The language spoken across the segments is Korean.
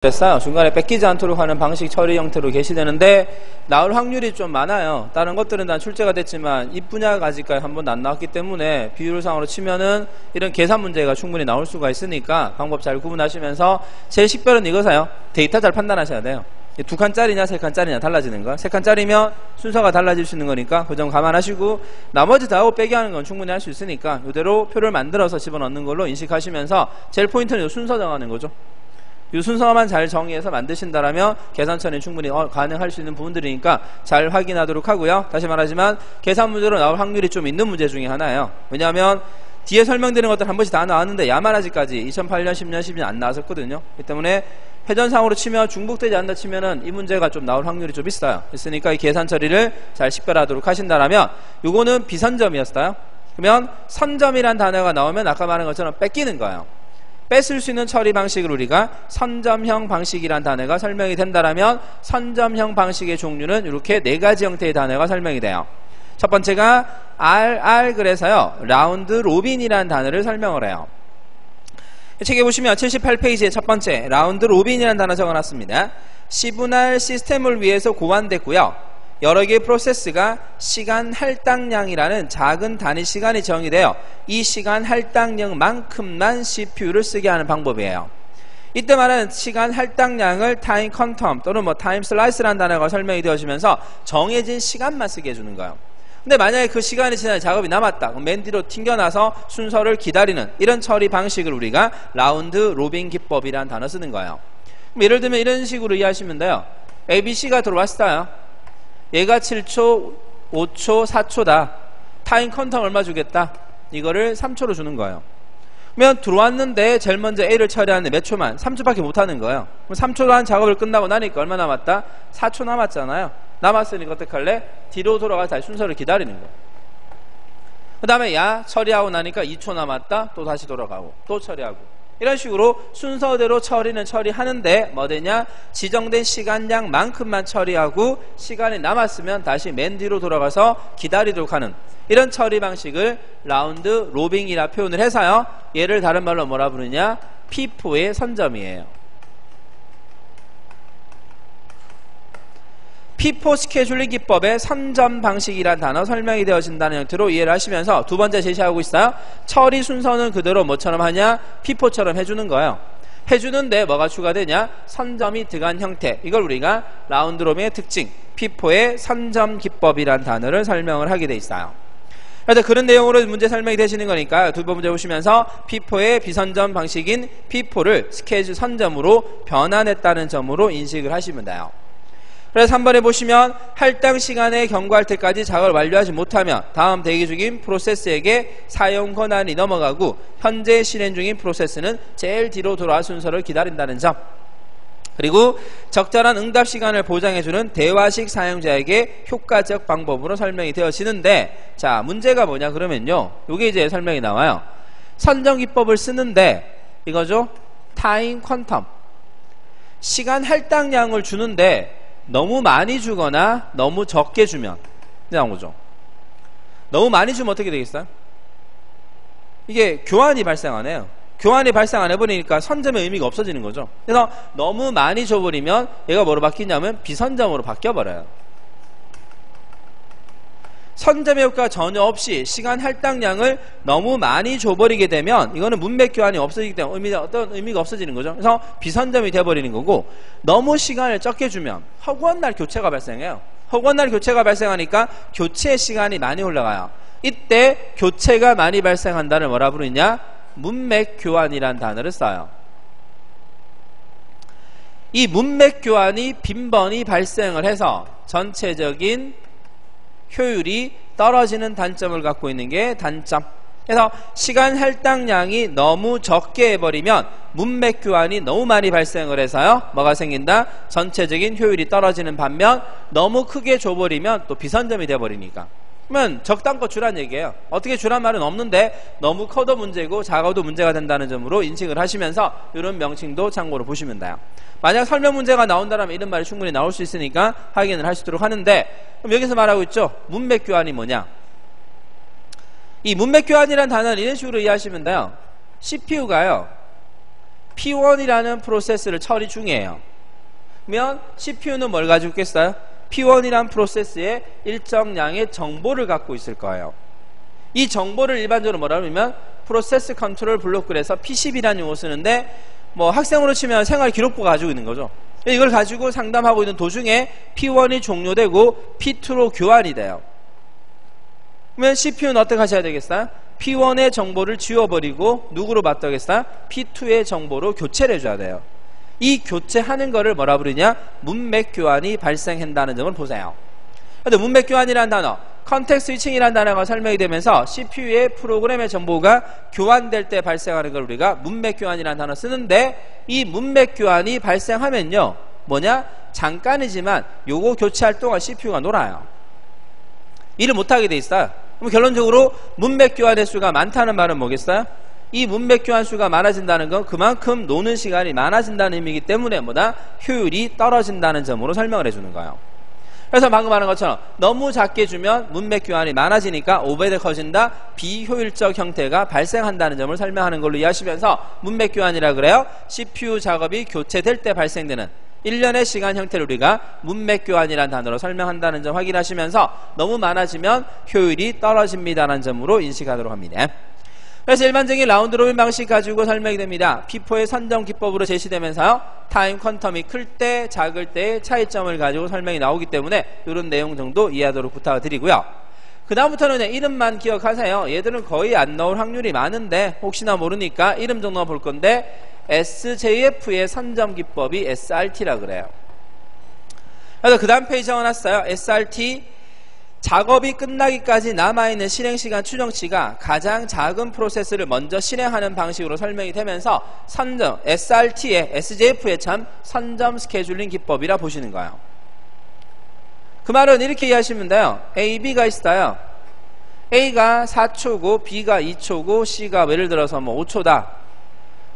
됐어요. 중간에 뺏기지 않도록 하는 방식 처리 형태로 게시되는데 나올 확률이 좀 많아요. 다른 것들은 다 출제가 됐지만 이 분야가 아직까지 한 번도 안 나왔기 때문에 비율상으로 치면은 이런 계산 문제가 충분히 나올 수가 있으니까 방법 잘 구분하시면서 제일 식별은 이거세요. 데이터 잘 판단하셔야 돼요. 두 칸짜리냐 세 칸짜리냐 달라지는 거. 세 칸짜리면 순서가 달라질 수 있는 거니까 그 점 감안하시고 나머지 다 하고 빼기 하는 건 충분히 할 수 있으니까 이대로 표를 만들어서 집어넣는 걸로 인식하시면서 제일 포인트는 이 순서 정하는 거죠. 이 순서만 잘 정의해서 만드신다라면 계산처리는 충분히 가능할 수 있는 부분들이니까 잘 확인하도록 하고요. 다시 말하지만 계산 문제로 나올 확률이 좀 있는 문제 중에 하나예요. 왜냐하면 뒤에 설명드리는 것들 한 번씩 다 나왔는데 야만 아직까지 2008년, 10년, 12년 안 나왔었거든요. 그렇기 때문에 회전상으로 치면 중복되지 않는다 치면은 이 문제가 좀 나올 확률이 좀 있어요. 있으니까 이 계산 처리를 잘 식별하도록 하신다라면 요거는 비선점이었어요. 그러면 선점이란 단어가 나오면 아까 말한 것처럼 뺏기는 거예요. 뺏을 수 있는 처리 방식을 우리가 선점형 방식이란 단어가 설명이 된다라면 선점형 방식의 종류는 이렇게 네 가지 형태의 단어가 설명이 돼요. 첫 번째가 RR 그래서요 라운드 로빈이란 단어를 설명을 해요. 책에 보시면 78페이지의 첫 번째 라운드 로빈이라는 단어 적어놨습니다. 시분할 시스템을 위해서 고안됐고요. 여러 개의 프로세스가 시간 할당량이라는 작은 단위 시간이 정의되어 이 시간 할당량만큼만 CPU를 쓰게 하는 방법이에요. 이때 말하는 시간 할당량을 타임 퀀텀 또는 타임 슬라이스라는 단어가 설명이 되어지면서 정해진 시간만 쓰게 해주는 거예요. 근데 만약에 그 시간이 지나서 작업이 남았다. 그럼 맨 뒤로 튕겨나서 순서를 기다리는 이런 처리 방식을 우리가 라운드 로빈 기법이라는 단어 쓰는 거예요. 그럼 예를 들면 이런 식으로 이해하시면 돼요. ABC가 들어왔어요. 얘가 7초, 5초, 4초다. 타임 퀀텀 얼마 주겠다? 이거를 3초로 주는 거예요. 그러면 들어왔는데 제일 먼저 A를 처리하는데 몇 초만? 3초밖에 못하는 거예요. 그럼 3초 한 작업을 끝나고 나니까 얼마 남았다? 4초 남았잖아요. 남았으니까 어떡할래? 뒤로 돌아가서 다시 순서를 기다리는 거예요. 그 다음에 야 처리하고 나니까 2초 남았다. 또 다시 돌아가고 또 처리하고 이런 식으로 순서대로 처리는 처리하는데 뭐 되냐? 지정된 시간량만큼만 처리하고 시간이 남았으면 다시 맨 뒤로 돌아가서 기다리도록 하는 이런 처리 방식을 라운드 로빙이라 표현을 해서요. 얘를 다른 말로 뭐라 부르냐? FIFO의 선점이에요. FIFO 스케줄링 기법의 선점 방식이란 단어 설명이 되어진다는 형태로 이해를 하시면서 두 번째 제시하고 있어요. 처리 순서는 그대로 뭐처럼 하냐? FIFO처럼 해주는 거예요. 해주는데 뭐가 추가되냐? 선점이 들어간 형태. 이걸 우리가 라운드 로빙의 특징, FIFO의 선점 기법이란 단어를 설명을 하게 돼 있어요. 그래서 그런 내용으로 문제 설명이 되시는 거니까 두 번 문제 보시면서 FIFO의 비선점 방식인 FIFO를 스케줄 선점으로 변환했다는 점으로 인식을 하시면 돼요. 그래서 3번에 보시면 할당 시간에 경과할 때까지 작업을 완료하지 못하면 다음 대기 중인 프로세스에게 사용 권한이 넘어가고 현재 실행 중인 프로세스는 제일 뒤로 돌아와 순서를 기다린다는 점. 그리고 적절한 응답 시간을 보장해주는 대화식 사용자에게 효과적 방법으로 설명이 되어지는데 자 문제가 뭐냐 그러면요. 요게 이제 설명이 나와요. 선점 기법을 쓰는데 이거죠. 타임 퀀텀 시간 할당량을 주는데 너무 많이 주거나 너무 적게 주면 나온 거죠. 너무 많이 주면 어떻게 되겠어요? 이게 교환이 발생 안 해요. 교환이 발생 안 해버리니까 선점의 의미가 없어지는 거죠. 그래서 너무 많이 줘버리면 얘가 뭐로 바뀌냐면 비선점으로 바뀌어버려요. 선점의 효과가 전혀 없이 시간 할당량을 너무 많이 줘버리게 되면 이거는 문맥 교환이 없어지기 때문에 어떤 의미가 없어지는 거죠. 그래서 비선점이 돼버리는 거고 너무 시간을 적게 주면 허구한 날 교체가 발생해요. 허구한 날 교체가 발생하니까 교체 시간이 많이 올라가요. 이때 교체가 많이 발생한다는 뭐라 부르냐? 문맥 교환이란 단어를 써요. 이 문맥 교환이 빈번히 발생을 해서 전체적인 효율이 떨어지는 단점을 갖고 있는 게 단점. 그래서 시간 할당량이 너무 적게 해버리면 문맥 교환이 너무 많이 발생을 해서요. 뭐가 생긴다? 전체적인 효율이 떨어지는 반면 너무 크게 줘버리면 또 비선점이 돼버리니까. 그러면 적당껏 주란 얘기예요. 어떻게 주란 말은 없는데 너무 커도 문제고 작아도 문제가 된다는 점으로 인식을 하시면서 이런 명칭도 참고로 보시면 돼요. 만약 설명 문제가 나온다면 이런 말이 충분히 나올 수 있으니까 확인을 하시도록 하는데 그럼 여기서 말하고 있죠. 문맥 교환이 뭐냐? 이 문맥 교환이라는 단어는 이런 식으로 이해하시면 돼요. CPU가요. P1이라는 프로세스를 처리 중이에요. 그러면 CPU는 뭘 가지고 있겠어요? P1이라는 프로세스에 일정량의 정보를 갖고 있을 거예요. 이 정보를 일반적으로 뭐라 그러면 프로세스 컨트롤 블록그래서 P10이라는 용어 쓰는데, 뭐 학생으로 치면 생활 기록부 가지고 있는 거죠. 이걸 가지고 상담하고 있는 도중에 P1이 종료되고 P2로 교환이 돼요. 그러면 CPU는 어떻게 하셔야 되겠어요? P1의 정보를 지워버리고 누구로 바꾸겠어요? P2의 정보로 교체를 해줘야 돼요. 이 교체하는 거를 뭐라 부르냐? 문맥 교환이 발생한다는 점을 보세요. 근데 문맥 교환이라는 단어, 컨텍스트 스위칭이라는 단어가 설명이 되면서 CPU의 프로그램의 정보가 교환될 때 발생하는 걸 우리가 문맥 교환이라는 단어 쓰는데, 이 문맥 교환이 발생하면요, 뭐냐? 잠깐이지만 요거 교체할 동안 CPU가 놀아요. 일을 못하게 돼 있어요. 그럼 결론적으로 문맥 교환 횟수가 많다는 말은 뭐겠어요? 이 문맥 교환 수가 많아진다는 건 그만큼 노는 시간이 많아진다는 의미이기 때문에 뭐다? 효율이 떨어진다는 점으로 설명을 해주는 거예요. 그래서 방금 말한 것처럼 너무 작게 주면 문맥 교환이 많아지니까 오버헤드 커진다, 비효율적 형태가 발생한다는 점을 설명하는 걸로 이해하시면서 문맥 교환이라 그래요. CPU 작업이 교체될 때 발생되는 일련의 시간 형태를 우리가 문맥 교환이라는 단어로 설명한다는 점 확인하시면서 너무 많아지면 효율이 떨어집니다라는 점으로 인식하도록 합니다. 그래서 일반적인 라운드 로빈 방식 가지고 설명이 됩니다. P4의 선점 기법으로 제시되면서요, 타임 퀀텀이 클 때, 작을 때의 차이점을 가지고 설명이 나오기 때문에 이런 내용 정도 이해하도록 부탁을 드리고요. 그 다음부터는 그냥 이름만 기억하세요. 얘들은 거의 안 나올 확률이 많은데 혹시나 모르니까 이름 정도만 볼 건데, SJF의 선점 기법이 SRT라 그래요. 그래서 그 다음 페이지 적어놨어요. SRT, 작업이 끝나기까지 남아있는 실행시간 추정치가 가장 작은 프로세스를 먼저 실행하는 방식으로 설명이 되면서 선점, SRT의, SJF의 참 선점 스케줄링 기법이라 보시는 거예요. 그 말은 이렇게 이해하시면 돼요. A, B가 있어요. A가 4초고 B가 2초고 C가 예를 들어서 뭐 5초다.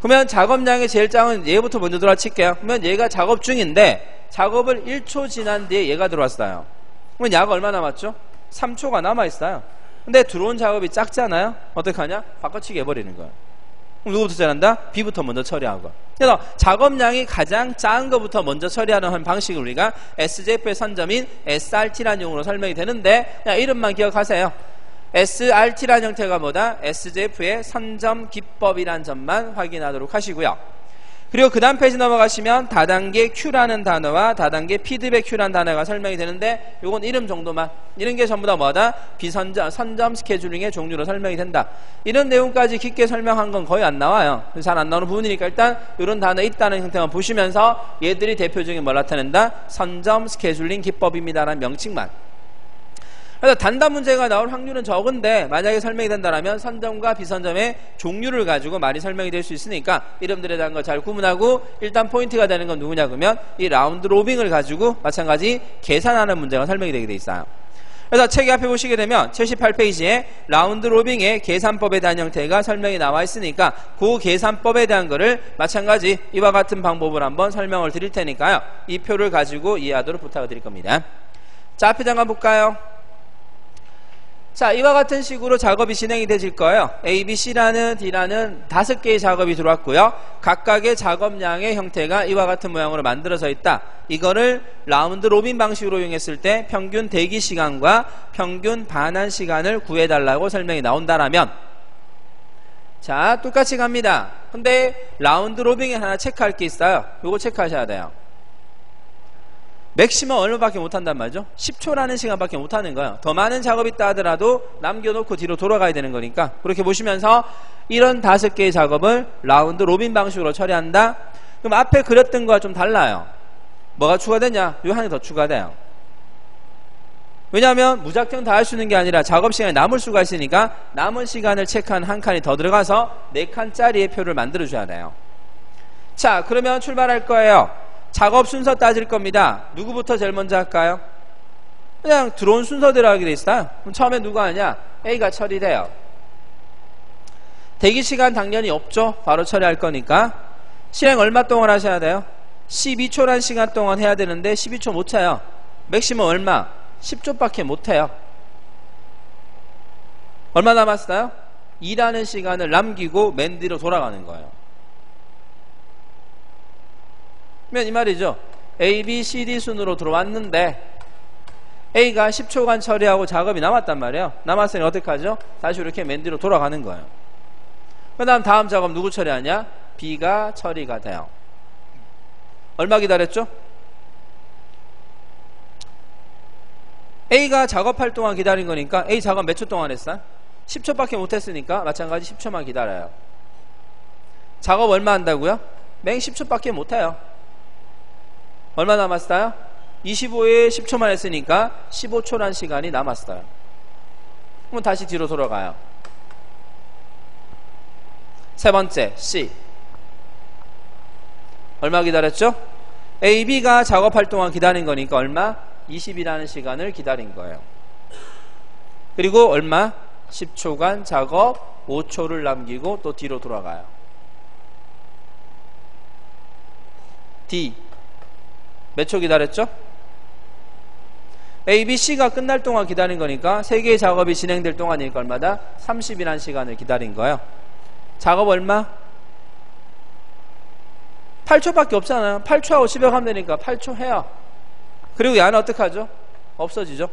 그러면 작업량의 제일 작은 얘부터 먼저 들어와 칠게요. 그러면 얘가 작업 중인데 작업을 1초 지난 뒤에 얘가 들어왔어요. 그러면 야가 얼마 남았죠? 3초가 남아있어요. 근데 들어온 작업이 작잖아요? 어떡하냐? 바꿔치기 해버리는 거예요. 그럼 누구부터 잘한다? B부터 먼저 처리하고. 그래서 작업량이 가장 작은 것부터 먼저 처리하는 방식을 우리가 SJF의 선점인 SRT라는 용어로 설명이 되는데, 그냥 이름만 기억하세요. SRT라는 형태가 뭐다? SJF의 선점 기법이라는 점만 확인하도록 하시고요. 그리고 그 다음 페이지 넘어가시면 다단계 Q라는 단어와 다단계 피드백 Q라는 단어가 설명이 되는데, 요건 이름 정도만, 이런 게 전부 다 뭐다? 비선점, 선점 스케줄링의 종류로 설명이 된다. 이런 내용까지 깊게 설명한 건 거의 안 나와요. 잘 안 나오는 부분이니까 일단 이런 단어 있다는 형태만 보시면서 얘들이 대표적인 뭘 나타낸다? 선점 스케줄링 기법입니다라는 명칭만. 그래서 단답 문제가 나올 확률은 적은데 만약에 설명이 된다면 선점과 비선점의 종류를 가지고 많이 설명이 될 수 있으니까 이름들에 대한 걸 잘 구분하고, 일단 포인트가 되는 건 누구냐 그러면 이 라운드 로빙을 가지고 마찬가지 계산하는 문제가 설명이 되게 돼 있어요. 그래서 책 앞에 보시게 되면 78페이지에 라운드 로빙의 계산법에 대한 형태가 설명이 나와 있으니까 그 계산법에 대한 거를 마찬가지 이와 같은 방법을 한번 설명을 드릴 테니까요, 이 표를 가지고 이해하도록 부탁을 드릴 겁니다. 자, 앞에 잠깐 볼까요? 자, 이와 같은 식으로 작업이 진행이 되실 거예요. A, B, C라는 D라는 5개의 작업이 들어왔고요. 각각의 작업량의 형태가 이와 같은 모양으로 만들어져 있다. 이거를 라운드 로빈 방식으로 이용했을 때 평균 대기 시간과 평균 반환 시간을 구해달라고 설명이 나온다라면, 자, 똑같이 갑니다. 근데 라운드 로빙에 하나 체크할 게 있어요. 요거 체크하셔야 돼요. 맥시멈 얼마밖에 못한단 말이죠? 10초라는 시간밖에 못하는 거예요. 더 많은 작업이 있다 하더라도 남겨놓고 뒤로 돌아가야 되는 거니까 그렇게 보시면서 이런 5개의 작업을 라운드 로빈 방식으로 처리한다. 그럼 앞에 그렸던 거와 좀 달라요. 뭐가 추가되냐? 요 하나 더 추가돼요. 왜냐하면 무작정 다 할 수 있는 게 아니라 작업 시간이 남을 수가 있으니까 남은 시간을 체크한 한 칸이 더 들어가서 4칸짜리의 표를 만들어줘야 돼요. 자, 그러면 출발할 거예요. 작업 순서 따질 겁니다. 누구부터 제일 먼저 할까요? 그냥 들어온 순서대로 하게 돼 있어요. 그럼 처음에 누가 하냐? A가 처리돼요. 대기시간 당연히 없죠. 바로 처리할 거니까. 실행 얼마 동안 하셔야 돼요? 12초란 시간 동안 해야 되는데 12초 못 차요. 맥시멈 얼마? 10초밖에 못 해요. 얼마 남았어요? 일하는 시간을 남기고 맨 뒤로 돌아가는 거예요. 이 말이죠. A, B, C, D 순으로 들어왔는데 A가 10초간 처리하고 작업이 남았단 말이에요. 남았으니 어떻게 하죠? 다시 이렇게 맨 뒤로 돌아가는 거예요. 그 다음 작업 누구 처리하냐? B가 처리가 돼요. 얼마 기다렸죠? A가 작업할 동안 기다린 거니까 A 작업 몇 초 동안 했어요? 10초밖에 못했으니까 마찬가지 10초만 기다려요. 작업 얼마 한다고요? 맹 10초밖에 못해요. 얼마 남았어요? 25에 10초만 했으니까 15초란 시간이 남았어요. 그럼 다시 뒤로 돌아가요. 세 번째 C. 얼마 기다렸죠? A, B가 작업할 동안 기다린 거니까 얼마? 20이라는 시간을 기다린 거예요. 그리고 얼마? 10초간 작업 5초를 남기고 또 뒤로 돌아가요. D. 몇 초 기다렸죠? A, B, C가 끝날 동안 기다린 거니까 3개의 작업이 진행될 동안이니까 얼마다? 30이라는 시간을 기다린 거예요. 작업 얼마? 8초밖에 없잖아요. 8초하고 집에 가면 되니까 8초 해요. 그리고 야는 어떻게 하죠? 없어지죠.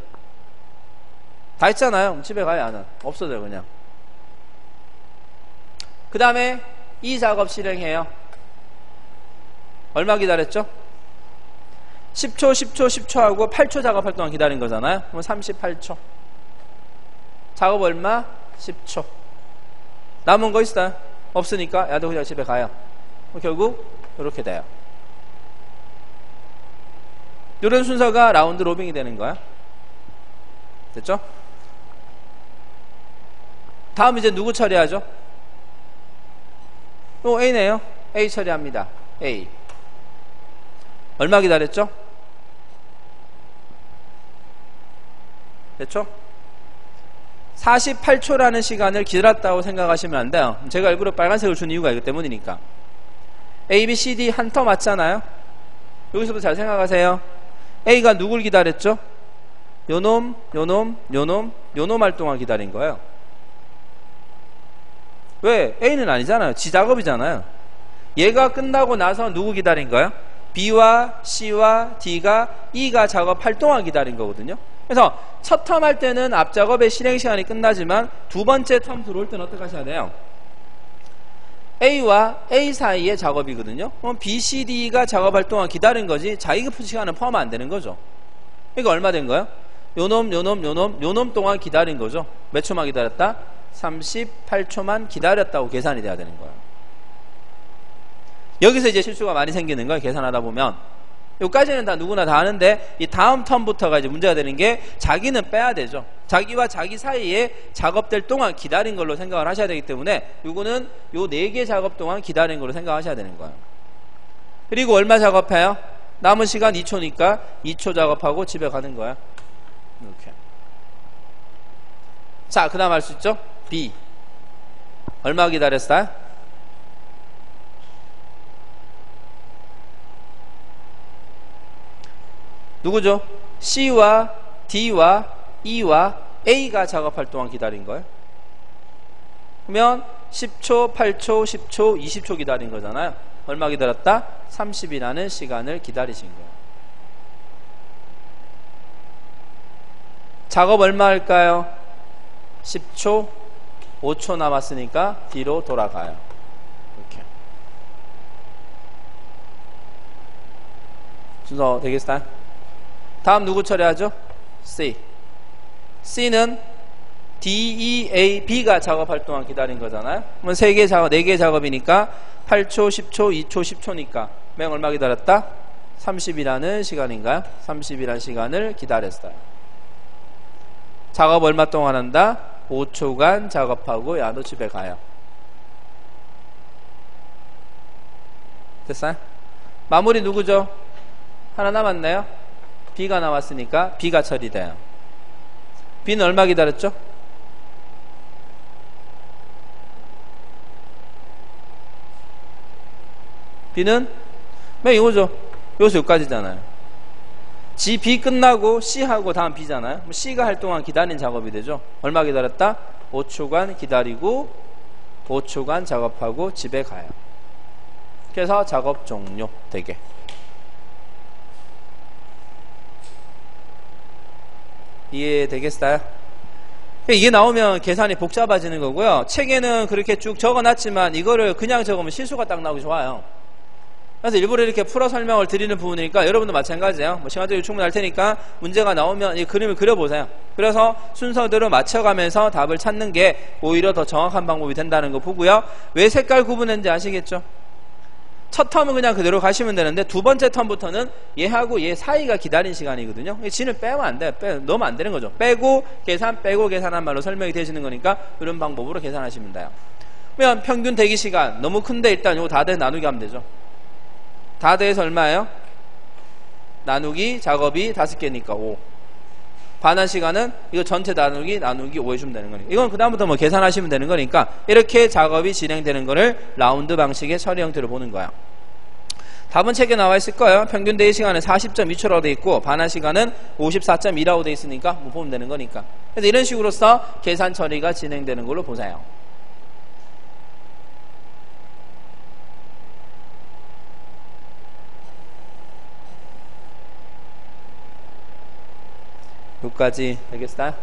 다 했잖아요. 집에 가야 야는 없어져요. 그냥. 그 다음에 이 작업 실행해요. 얼마 기다렸죠? 10초, 10초, 10초 하고 8초 작업할 동안 기다린 거잖아요. 그럼 38초. 작업 얼마? 10초. 남은 거 있어요? 없으니까 야도 그냥 집에 가요. 결국 이렇게 돼요. 이런 순서가 라운드 로빙이 되는 거야. 됐죠? 다음 이제 누구 처리하죠? A네요. A 처리합니다. A. 얼마 기다렸죠? 됐죠? 48초라는 시간을 기다렸다고 생각하시면 안 돼요. 제가 일부러 빨간색을 준 이유가 이기 때문이니까. A, B, C, D 한 터 맞잖아요. 여기서부터 잘 생각하세요. A가 누굴 기다렸죠? 요놈, 요놈, 요놈, 요놈 할 동안 기다린 거예요. 왜? A는 아니잖아요. 지 작업이잖아요. 얘가 끝나고 나서 누구 기다린 거예요? B와 C와 D가 E가 작업할 동안 기다린 거거든요. 그래서 첫 텀 할 때는 앞작업의 실행 시간이 끝나지만 두 번째 텀 들어올 때는 어떻게 하셔야 돼요? A와 A 사이의 작업이거든요. 그럼 B, C, D가 작업할 동안 기다린 거지 자기 시간은 포함 안 되는 거죠. 이거 얼마 된 거예요? 요놈, 요놈, 요놈, 요놈 동안 기다린 거죠. 몇 초만 기다렸다? 38초만 기다렸다고 계산이 돼야 되는 거예요. 여기서 이제 실수가 많이 생기는 거예요. 계산하다 보면. 여기까지는 다 누구나 다 아는데 이 다음 텀부터가 이제 문제가 되는 게 자기는 빼야 되죠. 자기와 자기 사이에 작업될 동안 기다린 걸로 생각을 하셔야 되기 때문에 이거는 요 4개 작업 동안 기다린 걸로 생각하셔야 되는 거예요. 그리고 얼마 작업해요? 남은 시간 2초니까 2초 작업하고 집에 가는 거야. 이렇게. 자, 그 다음 할 수 있죠? B. 얼마 기다렸어요? 누구죠? C와 D와 E와 A가 작업할 동안 기다린 거예요. 그러면 10초, 8초, 10초, 20초 기다린 거잖아요. 얼마 기다렸다? 30이라는 시간을 기다리신 거예요. 작업 얼마 할까요? 10초, 5초 남았으니까 뒤로 돌아가요. 이렇게. 순서 되겠어요? 다음 누구 처리하죠? C. C는 D, E, A, B가 작업할 동안 기다린 거잖아요. 그러면 3개 작업, 4개 작업이니까 8초, 10초, 2초, 10초니까 맹 얼마 기다렸다? 30이라는 시간인가요? 30이라는 시간을 기다렸어요. 작업 얼마 동안 한다? 5초간 작업하고 야도 집에 가요. 됐어요? 마무리 누구죠? 하나 남았나요? B가 나왔으니까 B가 처리돼요. B는 얼마 기다렸죠? B는 맨 이거죠. 여기서 여기까지잖아요. G, B 끝나고 C하고 다음 B잖아요. 그럼 C가 할 동안 기다린 작업이 되죠. 얼마 기다렸다? 5초간 기다리고 5초간 작업하고 집에 가요. 그래서 작업 종료 되게. 이해되겠어요? 이게 나오면 계산이 복잡해지는 거고요. 책에는 그렇게 쭉 적어놨지만 이거를 그냥 적으면 실수가 딱 나오기 좋아요. 그래서 일부러 이렇게 풀어 설명을 드리는 부분이니까 여러분도 마찬가지예요. 뭐 시간적으로 충분할 테니까 문제가 나오면 이 그림을 그려보세요. 그래서 순서대로 맞춰가면서 답을 찾는 게 오히려 더 정확한 방법이 된다는 거 보고요. 왜 색깔 구분했는지 아시겠죠? 첫 텀은 그냥 그대로 가시면 되는데 두 번째 텀부터는 얘하고 얘 사이가 기다린 시간이거든요. 지는 빼면 안 돼. 넣으면 안 되는 거죠. 빼고 계산한 말로 설명이 되시는 거니까 이런 방법으로 계산하시면 돼요. 그러면 평균 대기 시간 너무 큰데 일단 이거 다 돼 나누기 하면 되죠. 다 돼서 얼마예요? 나누기 작업이 5개니까 5. 반환 시간은 이거 전체 나누기 5 해주면 되는 거니까 이건 그 다음부터 뭐 계산하시면 되는 거니까 이렇게 작업이 진행되는 거를 라운드 방식의 처리 형태로 보는 거야. 답은 책에 나와 있을 거예요. 평균 대기 시간은 40.2초라고 돼 있고 반환 시간은 54.2라고 돼 있으니까 뭐 보면 되는 거니까. 그래서 이런 식으로서 계산 처리가 진행되는 걸로 보세요. 여기까지 알겠어요?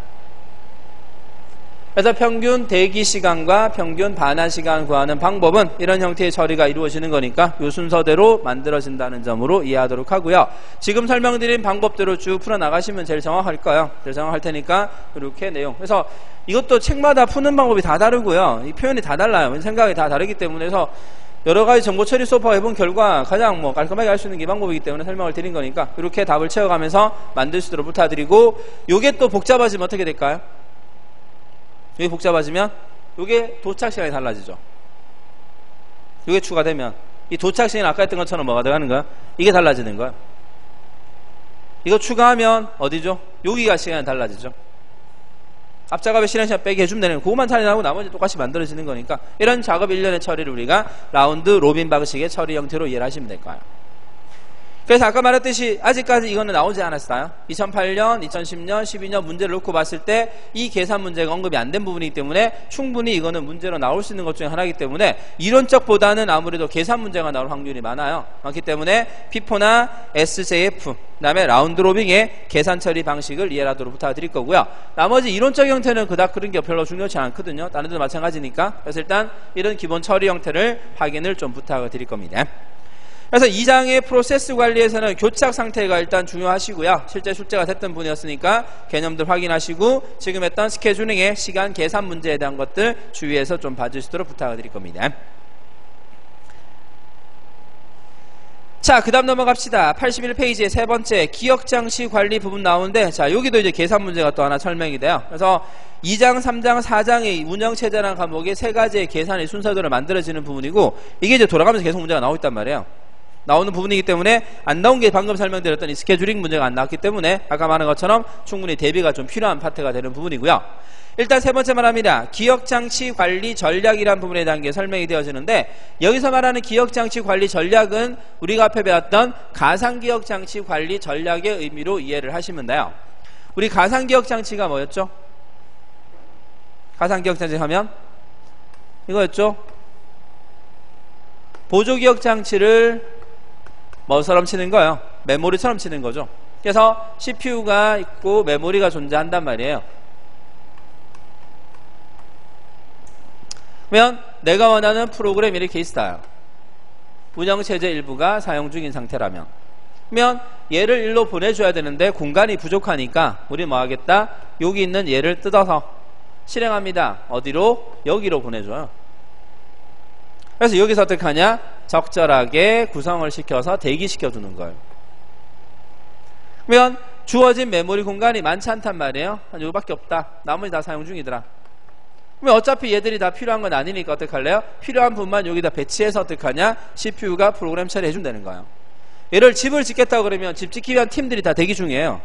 그래서 평균 대기 시간과 평균 반환 시간 구하는 방법은 이런 형태의 처리가 이루어지는 거니까 이 순서대로 만들어진다는 점으로 이해하도록 하고요. 지금 설명드린 방법대로 쭉 풀어나가시면 제일 정확할 거예요. 제일 정확할 테니까 이렇게 내용. 그래서 이것도 책마다 푸는 방법이 다 다르고요. 이 표현이 다 달라요. 생각이 다 다르기 때문에 그래서 여러 가지 정보 처리 소파 해본 결과 가장 뭐 깔끔하게 할 수 있는 게 방법이기 때문에 설명을 드린 거니까 이렇게 답을 채워가면서 만들 수 있도록 부탁드리고 요게 또 복잡해지면 어떻게 될까요? 요게 복잡해지면 요게 도착 시간이 달라지죠. 요게 추가되면 이 도착 시간 아까 했던 것처럼 뭐가 들어가는 거야? 이게 달라지는 거야. 이거 추가하면 어디죠? 여기가 시간이 달라지죠. 앞작업에 실행 시간 빼기 해주면 되는 그것만 처리하고 나머지 똑같이 만들어지는 거니까 이런 작업 일련의 처리를 우리가 라운드 로빈 방식의 처리 형태로 이해를 하시면 될 거예요. 그래서 아까 말했듯이 아직까지 이거는 나오지 않았어요. 2008년, 2010년, 12년 문제를 놓고 봤을 때 이 계산 문제가 언급이 안 된 부분이기 때문에 충분히 이거는 문제로 나올 수 있는 것 중에 하나이기 때문에 이론적보다는 아무래도 계산 문제가 나올 확률이 많기 때문에 P4나 SJF 그 다음에 라운드 로빙의 계산 처리 방식을 이해하도록 부탁드릴 거고요. 나머지 이론적 형태는 그닥 그런 게 별로 중요치 않거든요. 다른 데도 마찬가지니까. 그래서 일단 이런 기본 처리 형태를 확인을 좀 부탁을 드릴 겁니다. 그래서 2장의 프로세스 관리에서는 교착 상태가 일단 중요하시고요. 실제 출제가 됐던 분이었으니까 개념들 확인하시고 지금 했던 스케줄링의 시간 계산 문제에 대한 것들 주의해서 좀 봐주시도록 부탁을 드릴 겁니다. 자, 그 다음 넘어갑시다. 81페이지의 세 번째 기억장치 관리 부분 나오는데 자, 여기도 이제 계산 문제가 또 하나 설명이 돼요. 그래서 2장, 3장, 4장의 운영체제라는 과목의 세 가지의 계산의 순서대로 만들어지는 부분이고 이게 이제 돌아가면서 계속 문제가 나오고 있단 말이에요. 나오는 부분이기 때문에 안 나온 게 방금 설명드렸던 이 스케줄링 문제가 안 나왔기 때문에 아까 말한 것처럼 충분히 대비가 좀 필요한 파트가 되는 부분이고요. 일단 세 번째 말합니다. 기억장치 관리 전략이라는 부분에 대한 게 설명이 되어지는데 여기서 말하는 기억장치 관리 전략은 우리가 앞에 배웠던 가상기억장치 관리 전략의 의미로 이해를 하시면 돼요. 우리 가상기억장치가 뭐였죠? 가상기억장치 하면 이거였죠? 보조기억장치를 뭐처럼 치는 거예요? 메모리처럼 치는 거죠. 그래서 CPU가 있고 메모리가 존재한단 말이에요. 그러면 내가 원하는 프로그램이 이렇게 있어요. 운영체제 일부가 사용 중인 상태라면 그러면 얘를 일로 보내줘야 되는데 공간이 부족하니까 우리 뭐 하겠다? 여기 있는 얘를 뜯어서 실행합니다. 어디로? 여기로 보내줘요. 그래서 여기서 어떻게 하냐? 적절하게 구성을 시켜서 대기시켜 두는 거예요. 그러면 주어진 메모리 공간이 많지 않단 말이에요. 한 요거밖에 없다. 나머지 다 사용 중이더라. 그러면 어차피 얘들이 다 필요한 건 아니니까 어떻게 할래요? 필요한 부분만 여기다 배치해서 어떻게 하냐? CPU가 프로그램 처리해 준다는 거예요. 얘를 집을 짓겠다고 그러면 집 짓기 위한 팀들이 다 대기 중이에요.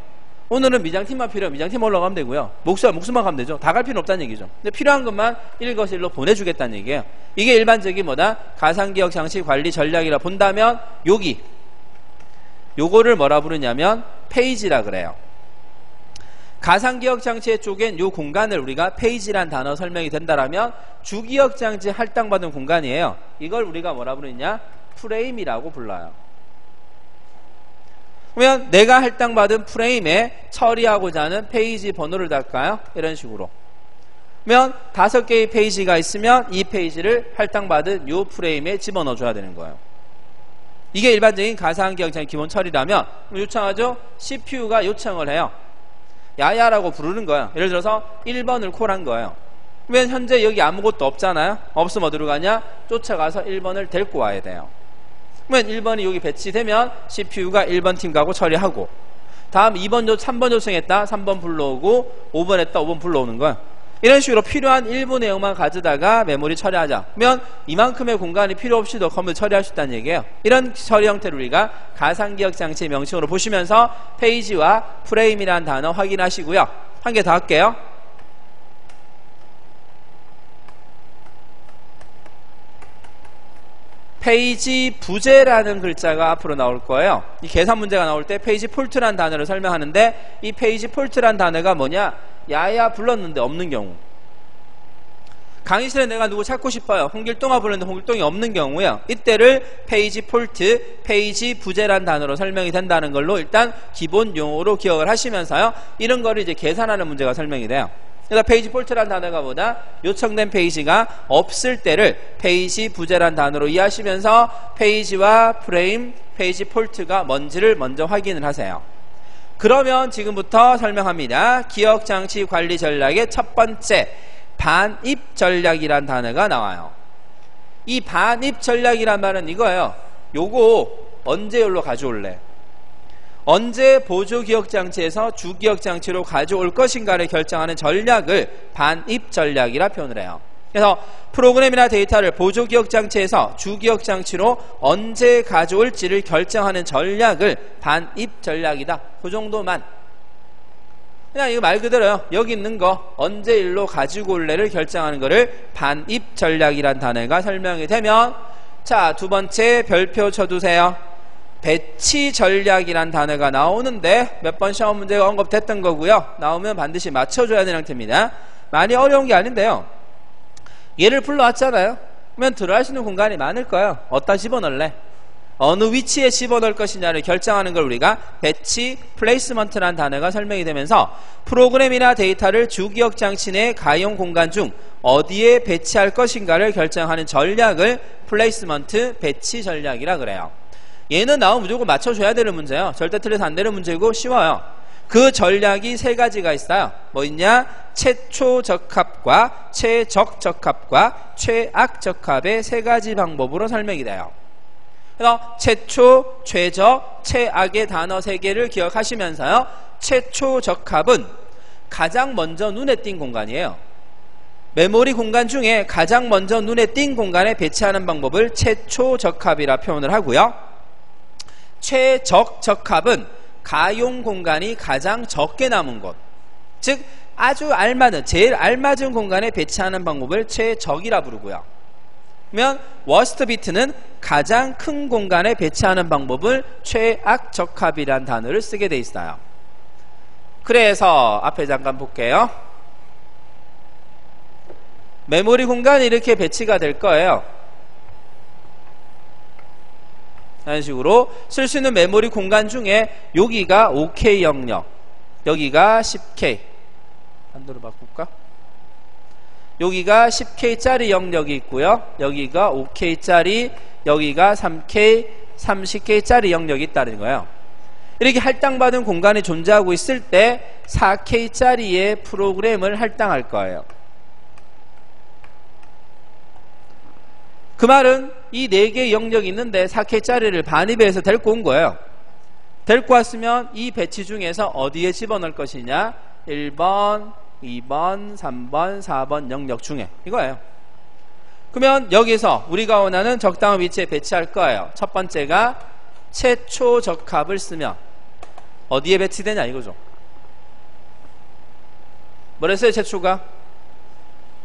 오늘은 미장팀만 필요해. 미장팀 올라가면 되고요. 목수만 가면 되죠. 다 갈 필요는 없다는 얘기죠. 근데 필요한 것만 일거실로 보내주겠다는 얘기예요. 이게 일반적인 뭐다? 가상기억 장치 관리 전략이라 본다면 요거를 뭐라 부르냐면 페이지라 그래요. 가상기억 장치의 쪽엔 요 공간을 우리가 페이지란 단어 설명이 된다라면 주기억 장치 할당받은 공간이에요. 이걸 우리가 뭐라 부르냐? 프레임이라고 불러요. 그러면 내가 할당받은 프레임에 처리하고자 하는 페이지 번호를 달까요? 이런 식으로. 그러면 5개의 페이지가 있으면 이 페이지를 할당받은 요 프레임에 집어넣어 줘야 되는 거예요. 이게 일반적인 가상기억장의 기본 처리라면 요청하죠? CPU가 요청을 해요. 야야라고 부르는 거예요. 예를 들어서 1번을 콜한 거예요. 그러면 현재 여기 아무것도 없잖아요. 없으면 어디로 가냐? 쫓아가서 1번을 데리고 와야 돼요. 그러면 1번이 여기 배치되면 CPU가 1번 팀 가고 처리하고, 다음 3번 요청했다 3번 불러오고, 5번 했다 5번 불러오는 거예요. 이런 식으로 필요한 일부 내용만 가져다가 메모리 처리하자. 그러면 이만큼의 공간이 필요 없이도 컴퓨터 처리할 수 있다는 얘기예요. 이런 처리 형태를 우리가 가상기억 장치의 명칭으로 보시면서 페이지와 프레임이라는 단어 확인하시고요. 한 개 더 할게요. 페이지 부재라는 글자가 앞으로 나올 거예요. 이 계산 문제가 나올 때 페이지 폴트라는 단어를 설명하는데, 이 페이지 폴트라는 단어가 뭐냐? 야야 불렀는데 없는 경우. 강의실에 내가 누구 찾고 싶어요. 홍길동아 불렀는데 홍길동이 없는 경우요. 이때를 페이지 폴트, 페이지 부재라는 단어로 설명이 된다는 걸로 일단 기본 용어로 기억을 하시면서요. 이런 거를 이제 계산하는 문제가 설명이 돼요. 그래서 페이지 폴트라는 단어가 뭐다? 요청된 페이지가 없을 때를 페이지 부재라는 단어로 이해하시면서 페이지와 프레임, 페이지 폴트가 뭔지를 먼저 확인을 하세요. 그러면 지금부터 설명합니다. 기억장치 관리 전략의 첫 번째, 반입 전략이란 단어가 나와요. 이 반입 전략이란 말은 이거예요. 요거 언제 여기로 가져올래? 언제 보조기억장치에서 주기억장치로 가져올 것인가를 결정하는 전략을 반입 전략이라 표현을 해요. 그래서 프로그램이나 데이터를 보조기억장치에서 주기억장치로 언제 가져올지를 결정하는 전략을 반입 전략이다. 그 정도만. 그냥 이거 말 그대로요. 여기 있는 거 언제 일로 가지고 올래를 결정하는 거를 반입 전략이란 단어가 설명이 되면, 자, 두 번째 별표 쳐두세요. 배치 전략이란 단어가 나오는데 몇 번 시험 문제가 언급됐던 거고요. 나오면 반드시 맞춰줘야 되는 형태입니다. 많이 어려운 게 아닌데요. 얘를 불러왔잖아요. 그러면 들어갈 수 있는 공간이 많을 거예요. 어디다 집어넣을래? 어느 위치에 집어넣을 것이냐를 결정하는 걸 우리가 배치, 플레이스먼트라는 단어가 설명이 되면서 프로그램이나 데이터를 주기억장치 내 가용 공간 중 어디에 배치할 것인가를 결정하는 전략을 플레이스먼트, 배치 전략이라 그래요. 얘는 나오면 무조건 맞춰줘야 되는 문제예요. 절대 틀려서 안 되는 문제고 쉬워요. 그 전략이 세 가지가 있어요. 뭐 있냐? 최초적합과 최적적합과 최악적합의 세 가지 방법으로 설명이 돼요. 그래서 최초, 최적, 최악의 단어 세 개를 기억하시면서요. 최초적합은 가장 먼저 눈에 띈 공간이에요. 메모리 공간 중에 가장 먼저 눈에 띈 공간에 배치하는 방법을 최초적합이라 표현을 하고요. 최적적합은 가용 공간이 가장 적게 남은 곳, 즉 아주 알맞은, 제일 알맞은 공간에 배치하는 방법을 최적이라 부르고요. 그러면 워스트 비트는 가장 큰 공간에 배치하는 방법을 최악적합이란 단어를 쓰게 돼 있어요. 그래서 앞에 잠깐 볼게요. 메모리 공간이 이렇게 배치가 될 거예요. 이런 식으로 쓸 수 있는 메모리 공간 중에 여기가 5K 영역, 여기가 10K, 반대로 바꿀까? 여기가 10K짜리 영역이 있고요. 여기가 5K짜리, 여기가 3K, 30K짜리 영역이 있다는 거예요. 이렇게 할당받은 공간이 존재하고 있을 때 4K짜리의 프로그램을 할당할 거예요. 그 말은 이 4개의 영역이 있는데 4K짜리를 반입해서 데리고 온 거예요. 데리고 왔으면 이 배치 중에서 어디에 집어넣을 것이냐? 1번, 2번, 3번, 4번 영역 중에 이거예요. 그러면 여기서 우리가 원하는 적당한 위치에 배치할 거예요. 첫 번째가 최초적합을 쓰면 어디에 배치되냐 이거죠. 뭐랬어요? 최초가?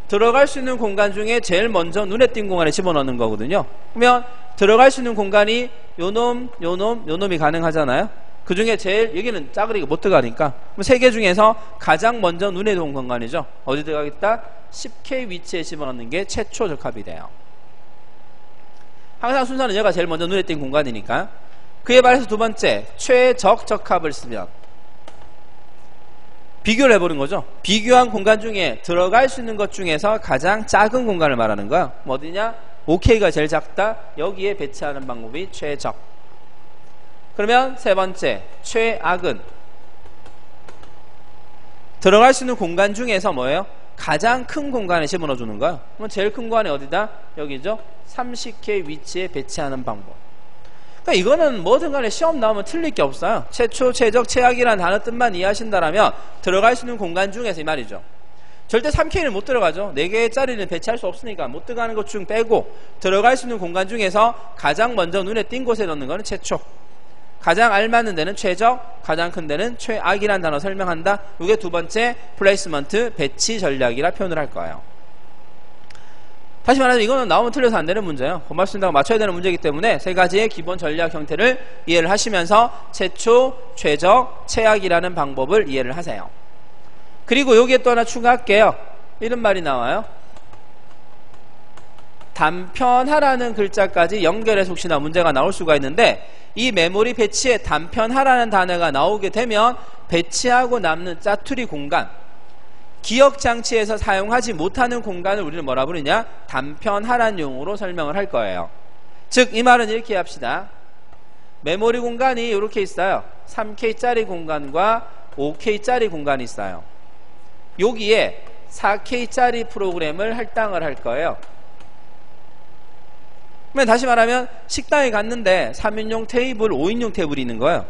들어갈 수 있는 공간 중에 제일 먼저 눈에 띈 공간에 집어넣는 거거든요. 그러면 들어갈 수 있는 공간이 요놈, 요놈, 요놈이 가능하잖아요. 그 중에 제일 여기는 짜그리가 못 들어가니까 세 개 중에서 가장 먼저 눈에 띄는 공간이죠. 어디 들어가겠다? 10K 위치에 집어넣는 게 최초적합이 돼요. 항상 순서는 얘가 제일 먼저 눈에 띈 공간이니까. 그에 반해서 두 번째, 최적 적합을 쓰면 비교를 해보는 거죠. 비교한 공간 중에 들어갈 수 있는 것 중에서 가장 작은 공간을 말하는 거야. 뭐 어디냐? OK가 제일 작다. 여기에 배치하는 방법이 최적. 그러면 세 번째, 최악은 들어갈 수 있는 공간 중에서 뭐예요? 가장 큰 공간에 집어넣어 주는 거야. 그럼 제일 큰 공간이 어디다? 여기죠. 30K 위치에 배치하는 방법. 그러니까 이거는 뭐든 간에 시험 나오면 틀릴 게 없어요. 최초, 최적, 최악이라는 단어 뜻만 이해하신다라면 들어갈 수 있는 공간 중에서 이 말이죠. 절대 3K는 못 들어가죠. 4개짜리는 배치할 수 없으니까 못 들어가는 것 중 빼고 들어갈 수 있는 공간 중에서 가장 먼저 눈에 띈 곳에 넣는 거는 최초, 가장 알맞는 데는 최적, 가장 큰 데는 최악이라는 단어 설명한다. 이게 두 번째 플레이스먼트 배치 전략이라 표현을 할 거예요. 다시 말하면 이거는 나오면 틀려서 안 되는 문제예요. 고맙습니다가 맞춰야 되는 문제이기 때문에 세 가지의 기본 전략 형태를 이해를 하시면서 최초, 최적, 최악이라는 방법을 이해를 하세요. 그리고 여기에 또 하나 추가할게요. 이런 말이 나와요. 단편하라는 글자까지 연결해서 혹시나 문제가 나올 수가 있는데 이 메모리 배치에 단편하라는 단어가 나오게 되면 배치하고 남는 짜투리 공간, 기억장치에서 사용하지 못하는 공간을 우리는 뭐라 부르냐? 단편하라는 용어로 설명을 할 거예요. 즉 이 말은 이렇게 합시다. 메모리 공간이 이렇게 있어요. 3K짜리 공간과 5K짜리 공간이 있어요. 여기에 4K짜리 프로그램을 할당을 할 거예요. 그러면 다시 말하면 식당에 갔는데 3인용 테이블, 5인용 테이블이 있는 거예요.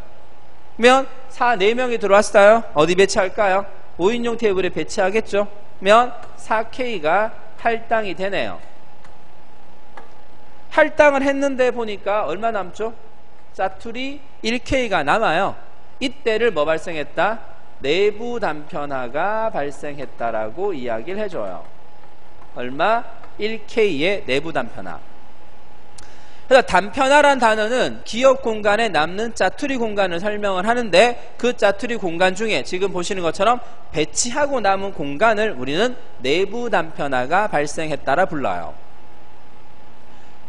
그러면 4명이 들어왔어요. 어디 배치할까요? 5인용 테이블에 배치하겠죠. 그러면 4K가 할당이 되네요. 할당을 했는데 보니까 얼마 남죠? 짜투리 1K가 남아요. 이때를 뭐 발생했다? 내부 단편화가 발생했다라고 이야기를 해줘요. 얼마? 1K의 내부 단편화. 그래서 단편화란 단어는 기억 공간에 남는 짜투리 공간을 설명을 하는데 그 짜투리 공간 중에 지금 보시는 것처럼 배치하고 남은 공간을 우리는 내부 단편화가 발생했다라 불러요.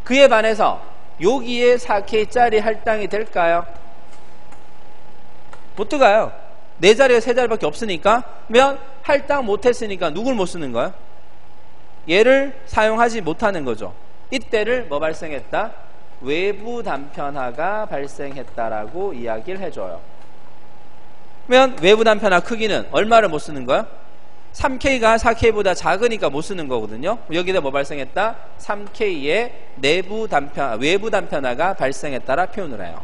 그에 반해서 여기에 4K짜리 할당이 될까요? 못 들어가요. 4자리가 3자리밖에 없으니까. 그러면 할당 못했으니까 누굴 못 쓰는 거예요? 얘를 사용하지 못하는 거죠. 이때를 뭐 발생했다? 외부 단편화가 발생했다라고 이야기를 해줘요. 그러면 외부 단편화 크기는 얼마를 못 쓰는 거야? 3K가 4K보다 작으니까 못 쓰는 거거든요. 여기다 뭐 발생했다? 3K의 외부 단편화가 발생했다라 표현을 해요.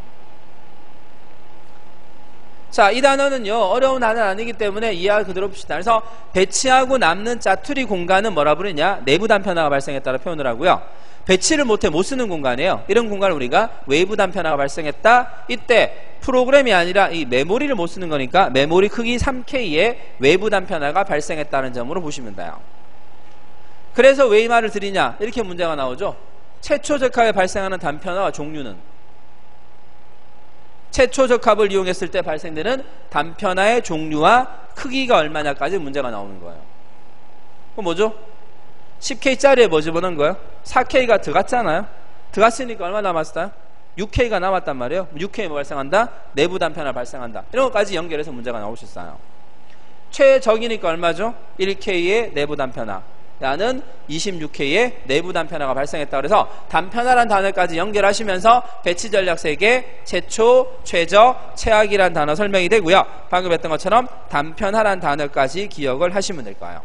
자, 이 단어는요 어려운 단어는 아니기 때문에 이해하기 그대로 봅시다. 그래서 배치하고 남는 짜투리 공간은 뭐라 부르냐? 내부 단편화가 발생했다라 표현을 하고요. 배치를 못해 못 쓰는 공간이에요. 이런 공간을 우리가 외부 단편화가 발생했다. 이때 프로그램이 아니라 이 메모리를 못 쓰는 거니까 메모리 크기 3K의 외부 단편화가 발생했다는 점으로 보시면 돼요. 그래서 왜 이 말을 드리냐? 이렇게 문제가 나오죠. 최초 적합에 발생하는 단편화와 종류는 최초 적합을 이용했을 때 발생되는 단편화의 종류와 크기가 얼마냐까지 문제가 나오는 거예요. 그럼 뭐죠? 10K짜리에 뭐 집어넣은 거예요? 4K가 들어갔잖아요. 들어갔으니까 얼마 남았어요? 6K가 남았단 말이에요. 6K 뭐 발생한다? 내부 단편화 발생한다. 이런 것까지 연결해서 문제가 나올 수 있어요. 최적이니까 얼마죠? 1K의 내부 단편화. 나는 26K의 내부 단편화가 발생했다. 그래서 단편화란 단어까지 연결하시면서 배치 전략 3개, 최초, 최적, 최악이란 단어 설명이 되고요. 방금 했던 것처럼 단편화란 단어까지 기억을 하시면 될 거예요.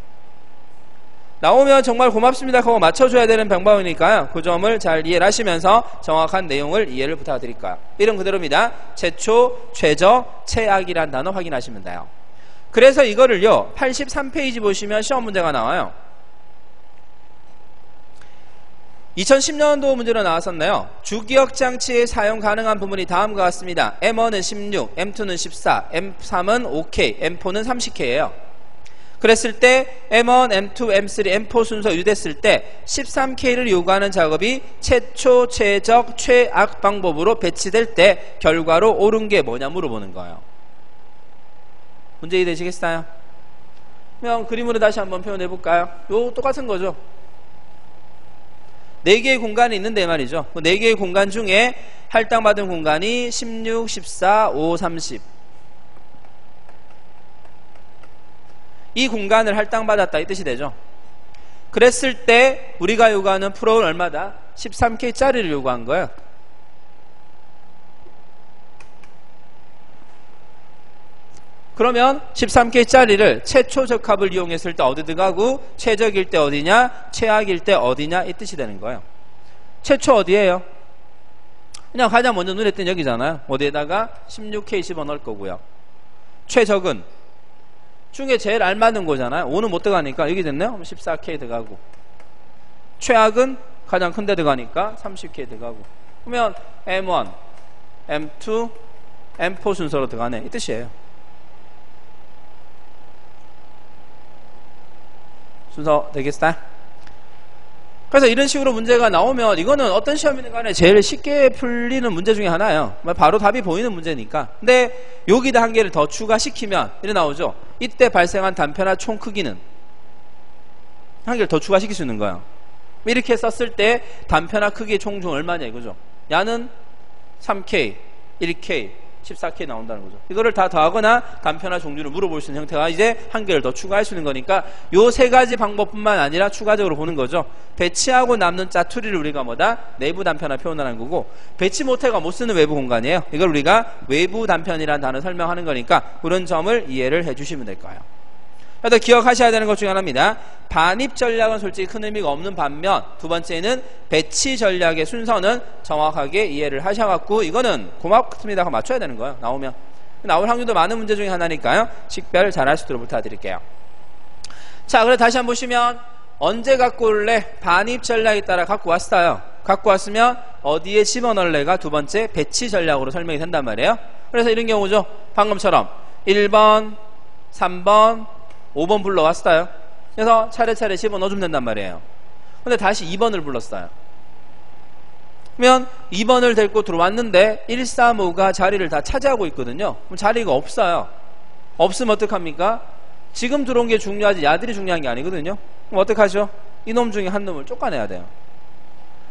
나오면 정말 고맙습니다 하고 맞춰줘야 되는 방법이니까요. 그 점을 잘 이해를 하시면서 정확한 내용을 이해를 부탁드릴까요. 이름 그대로입니다. 최초, 최적, 최악이란 단어 확인하시면 돼요. 그래서 이거를요 83페이지 보시면 시험 문제가 나와요. 2010년도 문제로 나왔었나요? 주기억장치에 사용 가능한 부분이 다음과 같습니다. M1은 16, M2는 14, M3은 5K, M4는 30K예요. 그랬을 때 M1, M2, M3, M4 순서 유됐을 때 13K를 요구하는 작업이 최초, 최적, 최악 방법으로 배치될 때 결과로 옳은 게 뭐냐 물어보는 거예요. 문제 이해되시겠어요? 그럼 그림으로 다시 한번 표현해 볼까요? 요 똑같은 거죠. 4개의 공간이 있는데 말이죠. 그 4개의 공간 중에 할당받은 공간이 16, 14, 5, 30. 이 공간을 할당받았다 이 뜻이 되죠. 그랬을 때 우리가 요구하는 프로는 얼마다? 13K짜리를 요구한 거예요. 그러면 13K짜리를 최초 적합을 이용했을 때 어디 들어가고 최적일 때 어디냐, 최악일 때 어디냐 이 뜻이 되는 거예요. 최초 어디예요? 그냥 가장 먼저 눈에 띈 여기잖아요. 어디에다가 16K 집어넣을 거고요. 최적은 중에 제일 알맞은 거잖아요. 5는 못 들어가니까 여기 됐네요. 14K 들어가고, 최악은 가장 큰 데 들어가니까 30K 들어가고, 그러면 M1, M2, M4 순서로 들어가네 이 뜻이에요. 순서 되겠어요? 그래서 이런 식으로 문제가 나오면 이거는 어떤 시험이든 간에 제일 쉽게 풀리는 문제 중에 하나예요. 바로 답이 보이는 문제니까. 근데 여기다 한 개를 더 추가시키면 이래 나오죠. 이때 발생한 단편화 총 크기는 한 개를 더 추가시킬 수 있는 거예요. 이렇게 썼을 때 단편화 크기의 총중 얼마냐 이거죠. 야는 3K, 1K, 14K 나온다는 거죠. 이거를 다 더하거나 단편화 종류를 물어볼 수 있는 형태가 이제 한 개를 더 추가할 수 있는 거니까 요 3가지 방법뿐만 아니라 추가적으로 보는 거죠. 배치하고 남는 짜투리를 우리가 뭐다? 내부 단편화 표현하는 거고, 배치 못해가 못 쓰는 외부 공간이에요. 이걸 우리가 외부 단편이라는 단어 설명하는 거니까 그런 점을 이해를 해주시면 될 거예요. 그래서 기억하셔야 되는 것 중에 하나입니다. 반입 전략은 솔직히 큰 의미가 없는 반면, 두 번째는 배치 전략의 순서는 정확하게 이해를 하셔갖고 이거는 고맙습니다 하고 맞춰야 되는 거예요. 나올 확률도 많은 문제 중에 하나니까요. 식별 잘할 수 있도록 부탁드릴게요. 자, 그래 다시 한번 보시면 언제 갖고 올래? 반입 전략에 따라 갖고 왔어요. 갖고 왔으면 어디에 집어넣을래가 두 번째 배치 전략으로 설명이 된단 말이에요. 그래서 이런 경우죠. 방금처럼 1번, 3번, 5번 불러왔어요. 그래서 차례차례 집어넣어주면 된단 말이에요. 근데 다시 2번을 불렀어요. 그러면 2번을 데리고 들어왔는데 1, 3, 5가 자리를 다 차지하고 있거든요. 그럼 자리가 없어요. 없으면 어떡합니까? 지금 들어온 게 중요하지 야들이 중요한 게 아니거든요. 그럼 어떡하죠? 이놈 중에 한 놈을 쫓아내야 돼요.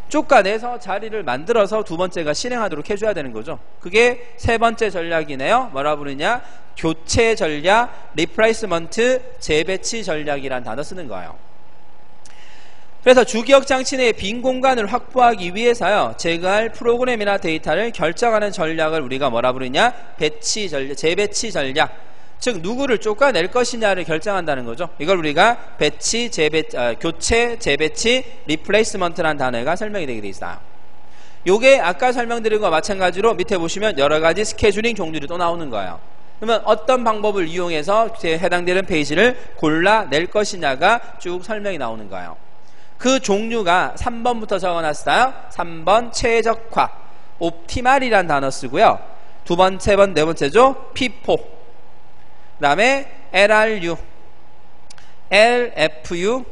쫓아내서 자리를 만들어서 두 번째가 실행하도록 해줘야 되는 거죠. 그게 세 번째 전략이네요. 뭐라 부르냐? 교체 전략, 리플레이스먼트, 재배치 전략이란 단어 쓰는 거예요. 그래서 주기억 장치 내의 빈 공간을 확보하기 위해서요, 제거할 프로그램이나 데이터를 결정하는 전략을 우리가 뭐라 부르냐? 배치 전략, 재배치 전략. 즉 누구를 쫓아낼 것이냐를 결정한다는 거죠. 이걸 우리가 배치, 교체, 재배치, 리플레이스먼트라는 단어가 설명이 되게 돼 있어요. 요게 아까 설명드린 것과 마찬가지로 밑에 보시면 여러가지 스케줄링 종류들이 또 나오는 거예요. 그러면 어떤 방법을 이용해서 해당되는 페이지를 골라낼 것이냐가 쭉 설명이 나오는 거예요. 그 종류가 3번부터 적어놨어요. 3번 최적화, 옵티말이라는 단어 쓰고요. 두 번째, 네 번째죠. P4. 그 다음에 LRU, LFU,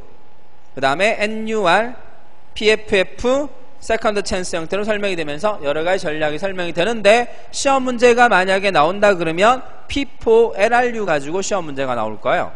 그 다음에 NUR, PFF, 세컨드 찬스 형태로 설명이 되면서 여러가지 전략이 설명이 되는데, 시험 문제가 만약에 나온다 그러면 P4, LRU 가지고 시험 문제가 나올 거예요.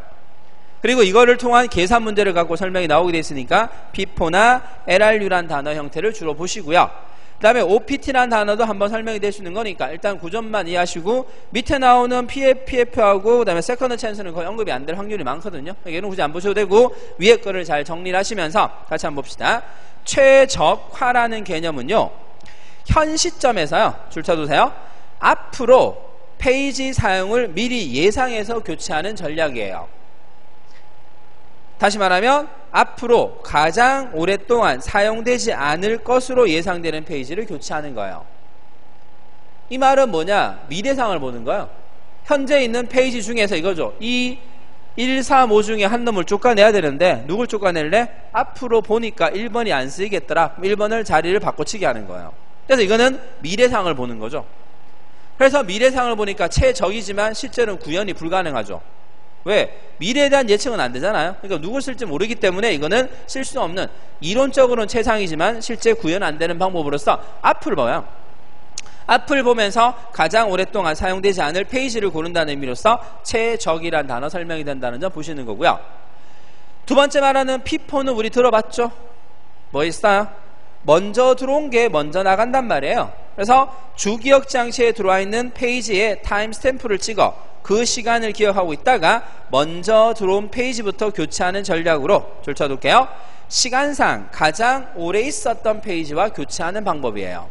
그리고 이거를 통한 계산 문제를 갖고 설명이 나오게 돼 있으니까 P4나 LRU란 단어 형태를 주로 보시고요. 그 다음에 OPT라는 단어도 한번 설명이 될 수 있는 거니까 일단 구점만 이해하시고, 밑에 나오는 PF하고 그 다음에 세컨드 찬스는 거의 언급이 안 될 확률이 많거든요. 얘는 굳이 안 보셔도 되고 위에 거를 잘 정리를 하시면서 같이 한번 봅시다. 최적화라는 개념은요, 현 시점에서요, 줄 쳐두세요. 앞으로 페이지 사용을 미리 예상해서 교체하는 전략이에요. 다시 말하면 앞으로 가장 오랫동안 사용되지 않을 것으로 예상되는 페이지를 교체하는 거예요. 이 말은 뭐냐? 미래상을 보는 거예요. 현재 있는 페이지 중에서 이거죠. 이 1, 3, 5 중에 한 놈을 쫓아내야 되는데 누굴 쫓아낼래? 앞으로 보니까 1번이 안 쓰이겠더라. 1번을 자리를 바꿔치기 하는 거예요. 그래서 이거는 미래상을 보는 거죠. 그래서 미래상을 보니까 최적이지만 실제로는 구현이 불가능하죠. 왜? 미래에 대한 예측은 안 되잖아요. 그러니까 누굴 쓸지 모르기 때문에 이거는 쓸 수 없는, 이론적으로는 최상이지만 실제 구현 안 되는 방법으로서 앞을 봐요. 앞을 보면서 가장 오랫동안 사용되지 않을 페이지를 고른다는 의미로서 최적이란 단어 설명이 된다는 점 보시는 거고요. 두 번째 말하는 P4는 우리 들어봤죠? 뭐 있어요? 먼저 들어온 게 먼저 나간단 말이에요. 그래서 주기억 장치에 들어와 있는 페이지에 타임 스탬프를 찍어 그 시간을 기억하고 있다가 먼저 들어온 페이지부터 교체하는 전략으로 줄쳐둘게요. 시간상 가장 오래 있었던 페이지와 교체하는 방법이에요.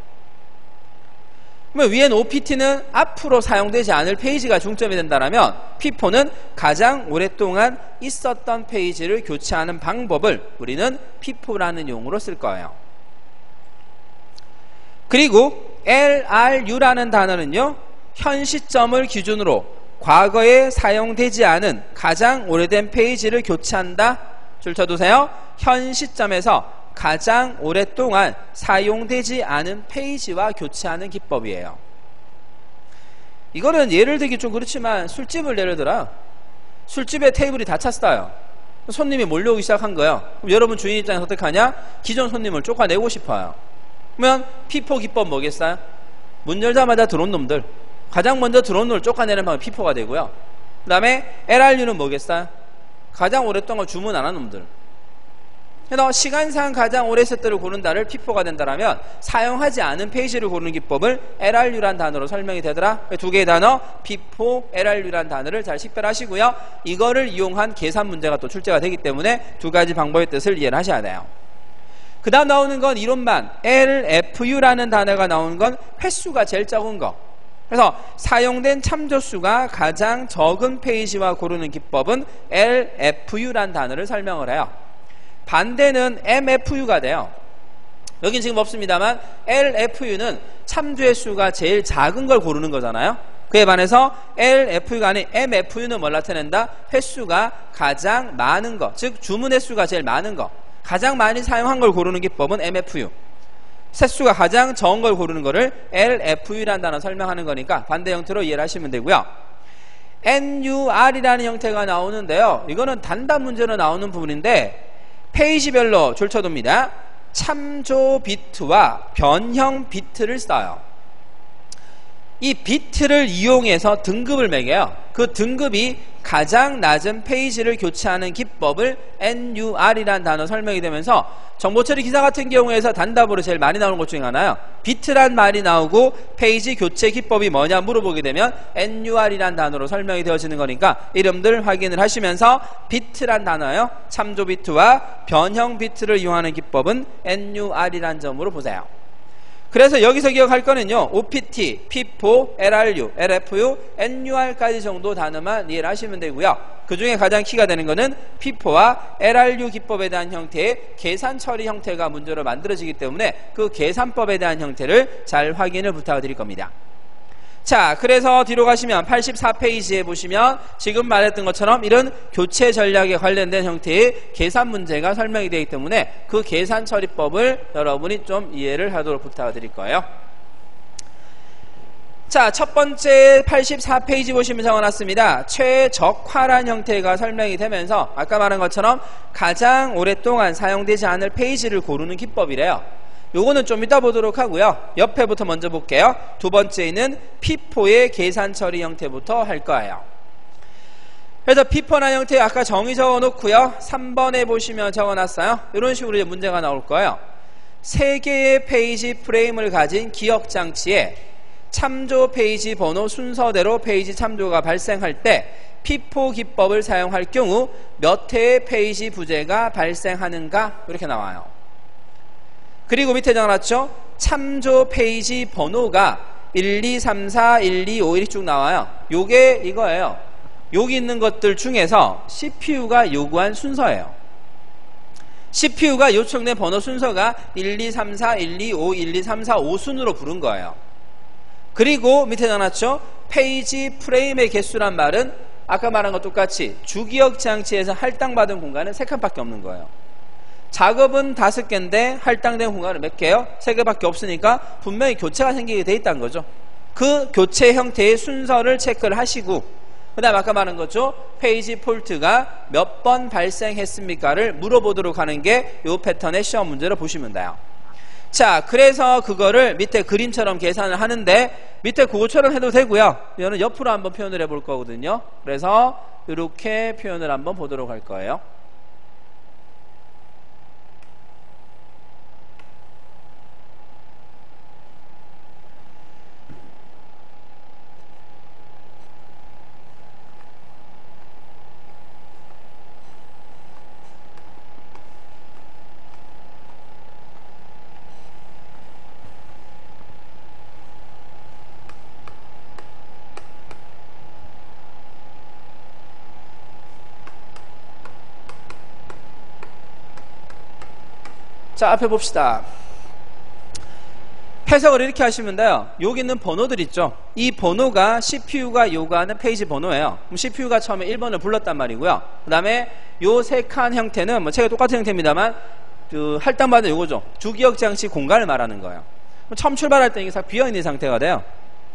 그러면 위엔 OPT는 앞으로 사용되지 않을 페이지가 중점이 된다면 P4는 가장 오랫동안 있었던 페이지를 교체하는 방법을 우리는 P4라는 용어로 쓸 거예요. 그리고 LRU라는 단어는요, 현 시점을 기준으로 과거에 사용되지 않은 가장 오래된 페이지를 교체한다. 줄쳐두세요. 현 시점에서 가장 오랫동안 사용되지 않은 페이지와 교체하는 기법이에요. 이거는 예를 들기 좀 그렇지만 술집을 예를 들어요. 술집에 테이블이 다 찼어요. 손님이 몰려오기 시작한 거예요. 그럼 여러분 주인 입장에서 어떻게 하냐? 기존 손님을 쫓아내고 싶어요. 그러면 P4 기법 뭐겠어요? 문 열자마자 들어온 놈들, 가장 먼저 들어온 놈을 쫓아내는 방법이 P4가 되고요. 그 다음에 LRU는 뭐겠어요? 가장 오랫동안 주문 안 한 놈들. 그래서 시간상 가장 오래 있었던 고른다를 P4가 된다면 사용하지 않은 페이지를 고르는 기법을 LRU란 단어로 설명이 되더라. 두 개의 단어 P4, LRU란 단어를 잘 식별하시고요. 이거를 이용한 계산 문제가 또 출제가 되기 때문에 두 가지 방법의 뜻을 이해를 하셔야 돼요. 그 다음 나오는 건 이론만 LFU라는 단어가 나오는 건 횟수가 제일 적은 거. 그래서 사용된 참조수가 가장 적은 페이지와 고르는 기법은 LFU란 단어를 설명을 해요. 반대는 MFU가 돼요. 여긴 지금 없습니다만 LFU는 참조의 수가 제일 작은 걸 고르는 거잖아요. 그에 반해서 LFU가 아닌 MFU는 뭘 나타낸다? 횟수가 가장 많은 거, 즉 주문 횟수가 제일 많은 거, 가장 많이 사용한 걸 고르는 기법은 MFU, 횟수가 가장 적은 걸 고르는 거를 LFU라는 단어 설명하는 거니까 반대 형태로 이해를 하시면 되고요. NUR이라는 형태가 나오는데요. 이거는 단답 문제로 나오는 부분인데 페이지별로 줄쳐둡니다. 참조 비트와 변형 비트를 써요. 이 비트를 이용해서 등급을 매겨요. 그 등급이 가장 낮은 페이지를 교체하는 기법을 NUR이라는 단어 설명이 되면서 정보처리 기사 같은 경우에서 단답으로 제일 많이 나오는 것 중에 하나요. 비트란 말이 나오고 페이지 교체 기법이 뭐냐 물어보게 되면 NUR이라는 단어로 설명이 되어지는 거니까 이름들 확인을 하시면서 비트란 단어요. 참조 비트와 변형 비트를 이용하는 기법은 NUR이라는 점으로 보세요. 그래서 여기서 기억할 거는요, OPT, P4, LRU, LFU, NUR까지 정도 단어만 이해를 하시면 되고요. 그 중에 가장 키가 되는 거는 P4와 LRU 기법에 대한 형태의 계산 처리 형태가 문제로 만들어지기 때문에 그 계산법에 대한 형태를 잘 확인을 부탁드릴 겁니다. 자, 그래서 뒤로 가시면 84페이지에 보시면 지금 말했던 것처럼 이런 교체 전략에 관련된 형태의 계산 문제가 설명이 되기 때문에 그 계산 처리법을 여러분이 좀 이해를 하도록 부탁드릴 거예요. 자, 첫 번째 84페이지 보시면 적어놨습니다. 최적화란 형태가 설명이 되면서 아까 말한 것처럼 가장 오랫동안 사용되지 않을 페이지를 고르는 기법이래요. 요거는 좀 이따 보도록 하고요. 옆에부터 먼저 볼게요. 두 번째는 P4의 계산 처리 형태부터 할 거예요. 그래서 P4나 형태 아까 정의 적어 놓고요. 3번에 보시면 적어놨어요. 이런 식으로 이제 문제가 나올 거예요. 3개의 페이지 프레임을 가진 기억 장치에 참조 페이지 번호 순서대로 페이지 참조가 발생할 때 P4 기법을 사용할 경우 몇 회의 페이지 부재가 발생하는가 이렇게 나와요. 그리고 밑에 적어놨죠. 참조 페이지 번호가 1, 2, 3, 4, 1, 2, 5, 1이 쭉 나와요. 요게 이거예요. 여기 있는 것들 중에서 CPU가 요구한 순서예요. CPU가 요청된 번호 순서가 1, 2, 3, 4, 1, 2, 5, 1, 2, 3, 4, 5 순으로 부른 거예요. 그리고 밑에 적어놨죠. 페이지 프레임의 개수란 말은 아까 말한 것 똑같이 주기억 장치에서 할당받은 공간은 3칸밖에 없는 거예요. 작업은 5개인데 할당된 공간은 몇 개요? 3개밖에 없으니까 분명히 교체가 생기게 돼 있다는 거죠. 그 교체 형태의 순서를 체크를 하시고 그 다음 아까 말한 거죠. 페이지 폴트가 몇 번 발생했습니까를 물어보도록 하는 게 이 패턴의 시험 문제로 보시면 돼요. 자, 그래서 그거를 밑에 그림처럼 계산을 하는데 밑에 그거처럼 해도 되고요. 이거는 옆으로 한번 표현을 해볼 거거든요. 그래서 이렇게 표현을 한번 보도록 할 거예요. 자, 앞에 봅시다. 해석을 이렇게 하시면 돼요. 여기 있는 번호들 있죠. 이 번호가 CPU가 요구하는 페이지 번호예요. 그럼 CPU가 처음에 1번을 불렀단 말이고요. 그 다음에 요 세 칸 형태는 뭐 책이 똑같은 형태입니다만 그 할당받은 요거죠. 주기억 장치 공간을 말하는 거예요. 처음 출발할 때 이게 싹 비어있는 상태가 돼요.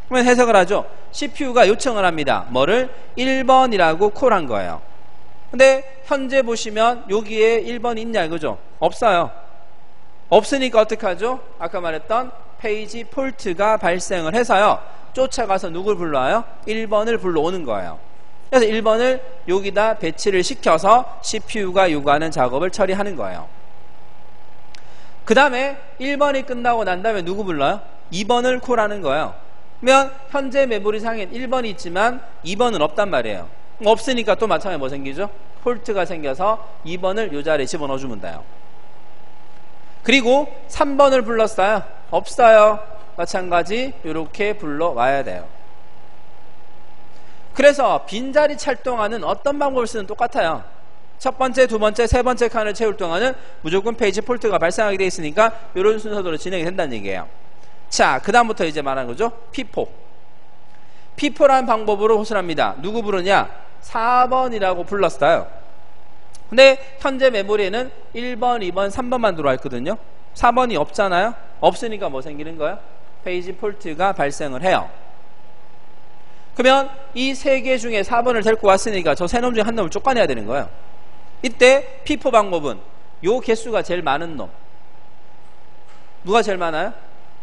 그러면 해석을 하죠. CPU가 요청을 합니다. 뭐를? 1번이라고 콜한 거예요. 근데 현재 보시면 여기에 1번이 있냐 이거죠. 없어요. 없으니까 어떻게 하죠? 아까 말했던 페이지 폴트가 발생을 해서요. 쫓아가서 누굴 불러와요? 1번을 불러오는 거예요. 그래서 1번을 여기다 배치를 시켜서 CPU가 요구하는 작업을 처리하는 거예요. 그 다음에 1번이 끝나고 난 다음에 누구 불러요? 2번을 콜하는 거예요. 그러면 현재 메모리상엔 1번이 있지만 2번은 없단 말이에요. 없으니까 또 마찬가지로 뭐 생기죠? 폴트가 생겨서 2번을 요 자리에 집어넣어주면 돼요. 그리고 3번을 불렀어요. 없어요. 마찬가지 이렇게 불러와야 돼요. 그래서 빈자리 찰동하는 어떤 방법을 쓰는 똑같아요. 첫 번째, 두 번째, 세 번째 칸을 채울 동안은 무조건 페이지 폴트가 발생하게 되어 있으니까 이런 순서대로 진행이 된다는 얘기예요. 자, 그 다음부터 이제 말하는 거죠. 피포. 피포라는 방법으로 호출합니다. 누구 부르냐? 4번이라고 불렀어요. 근데 현재 메모리에는 1번, 2번, 3번만 들어와 있거든요. 4번이 없잖아요. 없으니까 뭐 생기는 거예요? 페이지 폴트가 발생을 해요. 그러면 이 세 개 중에 4번을 데리고 왔으니까 저 세 놈 중에 한 놈을 쫓아내야 되는 거예요. 이때 피포 방법은 요 개수가 제일 많은 놈. 누가 제일 많아요?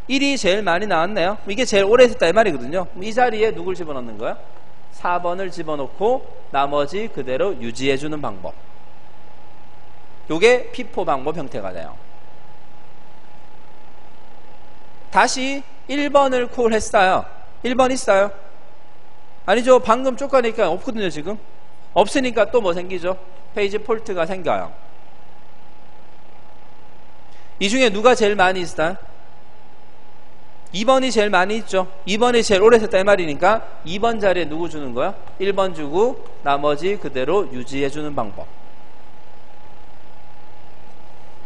1이 제일 많이 나왔네요. 이게 제일 오래 있었다 이 말이거든요. 이 자리에 누굴 집어넣는 거예요? 4번을 집어넣고 나머지 그대로 유지해주는 방법. 요게 피포 방법 형태가 돼요. 다시 1번을 콜했어요. 1번 있어요? 아니죠. 방금 쫓아내니까 없거든요. 지금 없으니까 또 뭐 생기죠? 페이지 폴트가 생겨요. 이 중에 누가 제일 많이 있어요? 2번이 제일 많이 있죠. 2번이 제일 오래 썼다 이 말이니까 2번 자리에 누구 주는 거야? 1번 주고 나머지 그대로 유지해주는 방법.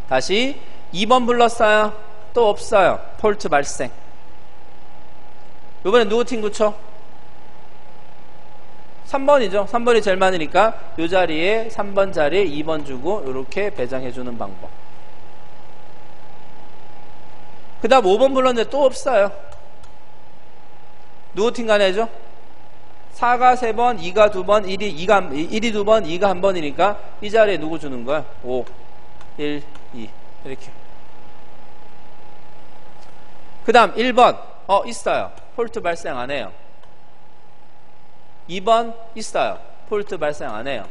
다시 2번 불렀어요. 또 없어요. 폴트 발생. 이번엔 누구 팀 굳혀? 3번이죠. 3번이 제일 많으니까 이 자리에 3번 자리에 2번 주고 이렇게 배정해주는 방법. 그 다음 5번 불렀는데 또 없어요. 누구 팀 간해죠? 4가 3번, 2가 2번, 1이 2번, 2가 1번이니까 이 자리에 누구 주는 거야? 5, 1, 2 이렇게. 그 다음 1번 있어요. 폴트 발생 안 해요. 2번 있어요. 폴트 발생 안 해요.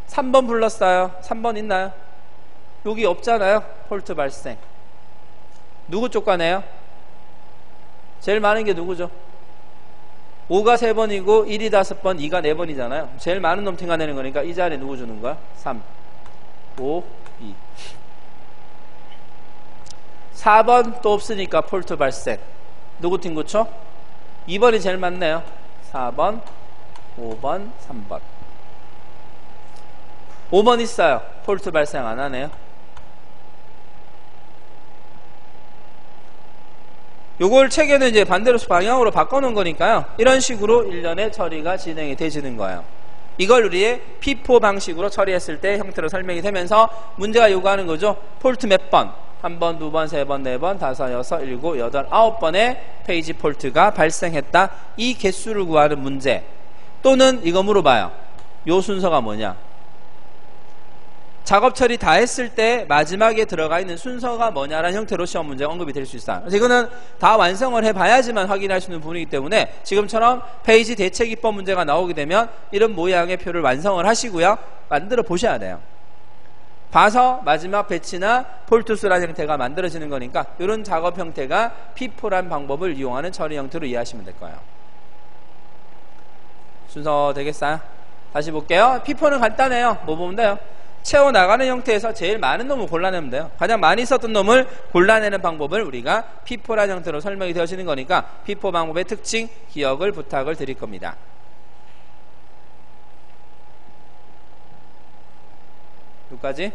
3번 불렀어요. 3번 있나요? 여기 없잖아요. 폴트 발생. 누구 쫓아내요? 제일 많은 게 누구죠? 5가 3번이고 1이 5번, 2가 4번이잖아요. 제일 많은 놈 튕겨내는 거니까 이 자리에 누구 주는 거야? 3, 5, 2. 4번 또 없으니까 폴트 발생. 누구 팀 고쳐? 2번이 제일 많네요. 4번, 5번, 3번. 5번 있어요. 폴트 발생 안 하네요. 요걸 책에는 이제 반대로 방향으로 바꿔놓은 거니까요. 이런 식으로 일련의 처리가 진행이 되지는 거예요. 이걸 우리의 피포 방식으로 처리했을 때 형태로 설명이 되면서 문제가 요구하는 거죠. 폴트 몇 번? 1번, 2번, 3번, 4번, 5, 6, 7, 8, 9번의 페이지 폴트가 발생했다. 이 개수를 구하는 문제. 또는 이거 물어봐요. 요 순서가 뭐냐? 작업 처리 다 했을 때 마지막에 들어가 있는 순서가 뭐냐라는 형태로 시험 문제가 언급이 될 수 있어요. 그래서 이거는 다 완성을 해봐야지만 확인할 수 있는 부분이기 때문에 지금처럼 페이지 대체 기법 문제가 나오게 되면 이런 모양의 표를 완성을 하시고요. 만들어 보셔야 돼요. 봐서 마지막 배치나 폴트수라는 형태가 만들어지는 거니까 이런 작업 형태가 피포란 방법을 이용하는 처리 형태로 이해하시면 될 거예요. 순서 되겠어요? 다시 볼게요. 피포는 간단해요. 뭐 보면 돼요? 채워나가는 형태에서 제일 많은 놈을 골라내면 돼요. 가장 많이 썼던 놈을 골라내는 방법을 우리가 피포라는 형태로 설명이 되어지는 거니까 피포 방법의 특징, 기억을 부탁을 드릴 겁니다. 여기까지.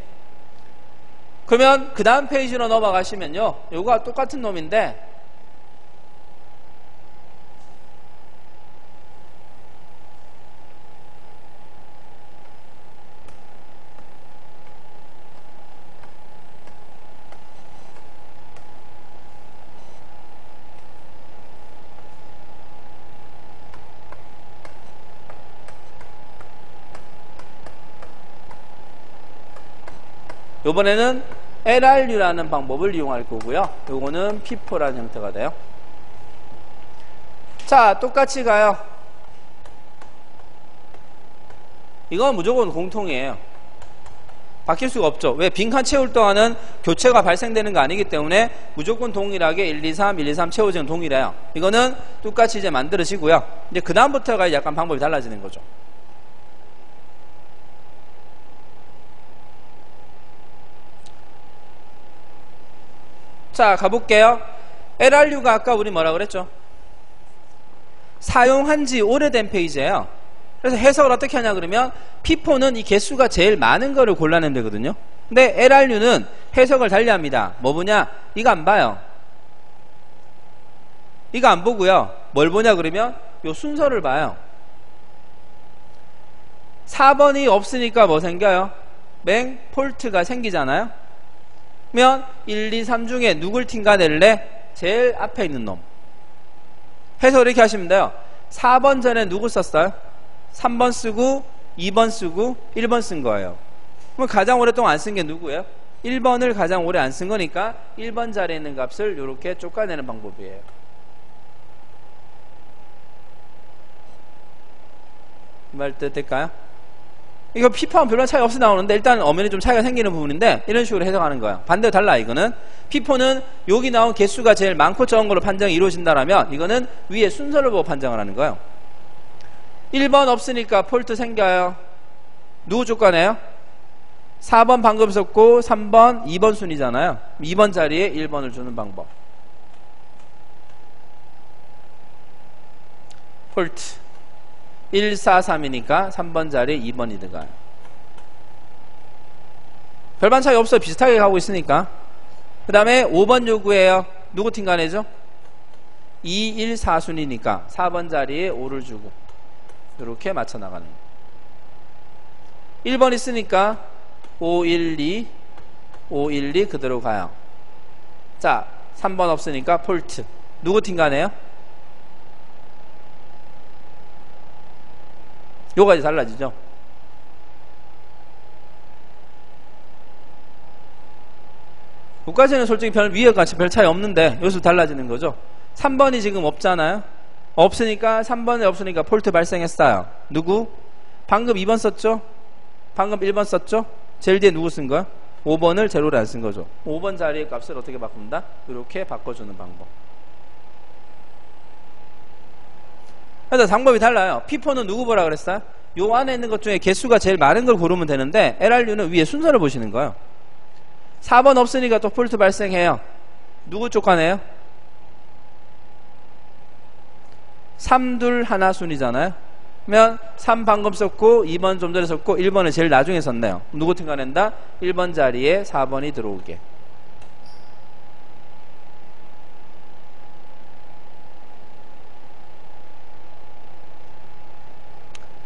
그러면 그 다음 페이지로 넘어가시면요, 요거와 똑같은 놈인데 요번에는 LRU라는 방법을 이용할 거고요. 요거는 P4라는 형태가 돼요. 자, 똑같이 가요. 이건 무조건 공통이에요. 바뀔 수가 없죠. 왜? 빈칸 채울 동안은 교체가 발생되는 거 아니기 때문에 무조건 동일하게 1, 2, 3, 1, 2, 3 채워지는 동일해요. 이거는 똑같이 이제 만들어지고요. 이제 그 다음부터가 약간 방법이 달라지는 거죠. 자, 가볼게요. LRU가 아까 우리 뭐라 그랬죠? 사용한 지 오래된 페이지예요. 그래서 해석을 어떻게 하냐 그러면 P4는 이 개수가 제일 많은 거를 골라내면 되거든요. 근데 LRU는 해석을 달리합니다. 뭐 보냐? 이거 안 봐요. 이거 안 보고요. 뭘 보냐 그러면 요 순서를 봐요. 4번이 없으니까 뭐 생겨요? 맹 폴트가 생기잖아요. 그러면 1, 2, 3 중에 누굴 튕가낼래? 제일 앞에 있는 놈. 해석을 이렇게 하시면 돼요. 4번 전에 누구 썼어요? 3번 쓰고 2번 쓰고 1번 쓴 거예요. 그럼 가장 오랫동안 안 쓴 게 누구예요? 1번을 가장 오래 안 쓴 거니까 1번 자리에 있는 값을 이렇게 쫓아내는 방법이에요. 말 뜻 될까요? 이거 P4는 별로 차이 없이 나오는데 일단 엄연히 좀 차이가 생기는 부분인데 이런 식으로 해석하는 거예요. 반대로 달라. 이거는 P4는 여기 나온 개수가 제일 많고 적은 걸로 판정이 이루어진다라면 이거는 위에 순서를 보고 판정을 하는 거예요. 1번 없으니까 폴트 생겨요. 누구 쫓아내요? 4번 방금 썼고 3번 2번 순이잖아요. 2번 자리에 1번을 주는 방법. 폴트 1, 4, 3이니까 3번 자리에 2번이 들어가요. 별반 차이 없어요. 비슷하게 가고 있으니까. 그 다음에 5번 요구해요. 누구 팀간해죠? 2, 1, 4순이니까 4번 자리에 5를 주고 이렇게 맞춰 나가는 거예요. 1번 있으니까 5, 1, 2, 5, 1, 2 그대로 가요. 자, 3번 없으니까 폴트. 누구 팀간해요? 요까지 달라지죠. 요까지는 솔직히 위에 같이 별 차이 없는데 여기서 달라지는 거죠. 3번이 지금 없잖아요. 없으니까 3번에 없으니까 폴트 발생했어요. 누구? 방금 2번 썼죠? 방금 1번 썼죠? 제일 뒤에 누구 쓴 거야? 5번을 제로로 안 쓴 거죠. 5번 자리의 값을 어떻게 바꾼다? 이렇게 바꿔주는 방법. 그래서 방법이 달라요. P4는 누구 보라 그랬어요? 요 안에 있는 것 중에 개수가 제일 많은 걸 고르면 되는데 LRU는 위에 순서를 보시는 거예요. 4번 없으니까 또 폴트 발생해요. 누구 쫓아내요? 3, 2, 1 순이잖아요. 그러면 3 방금 썼고 2번 좀 전에 썼고 1번을 제일 나중에 썼네요. 누구 튕가낸다? 1번 자리에 4번이 들어오게.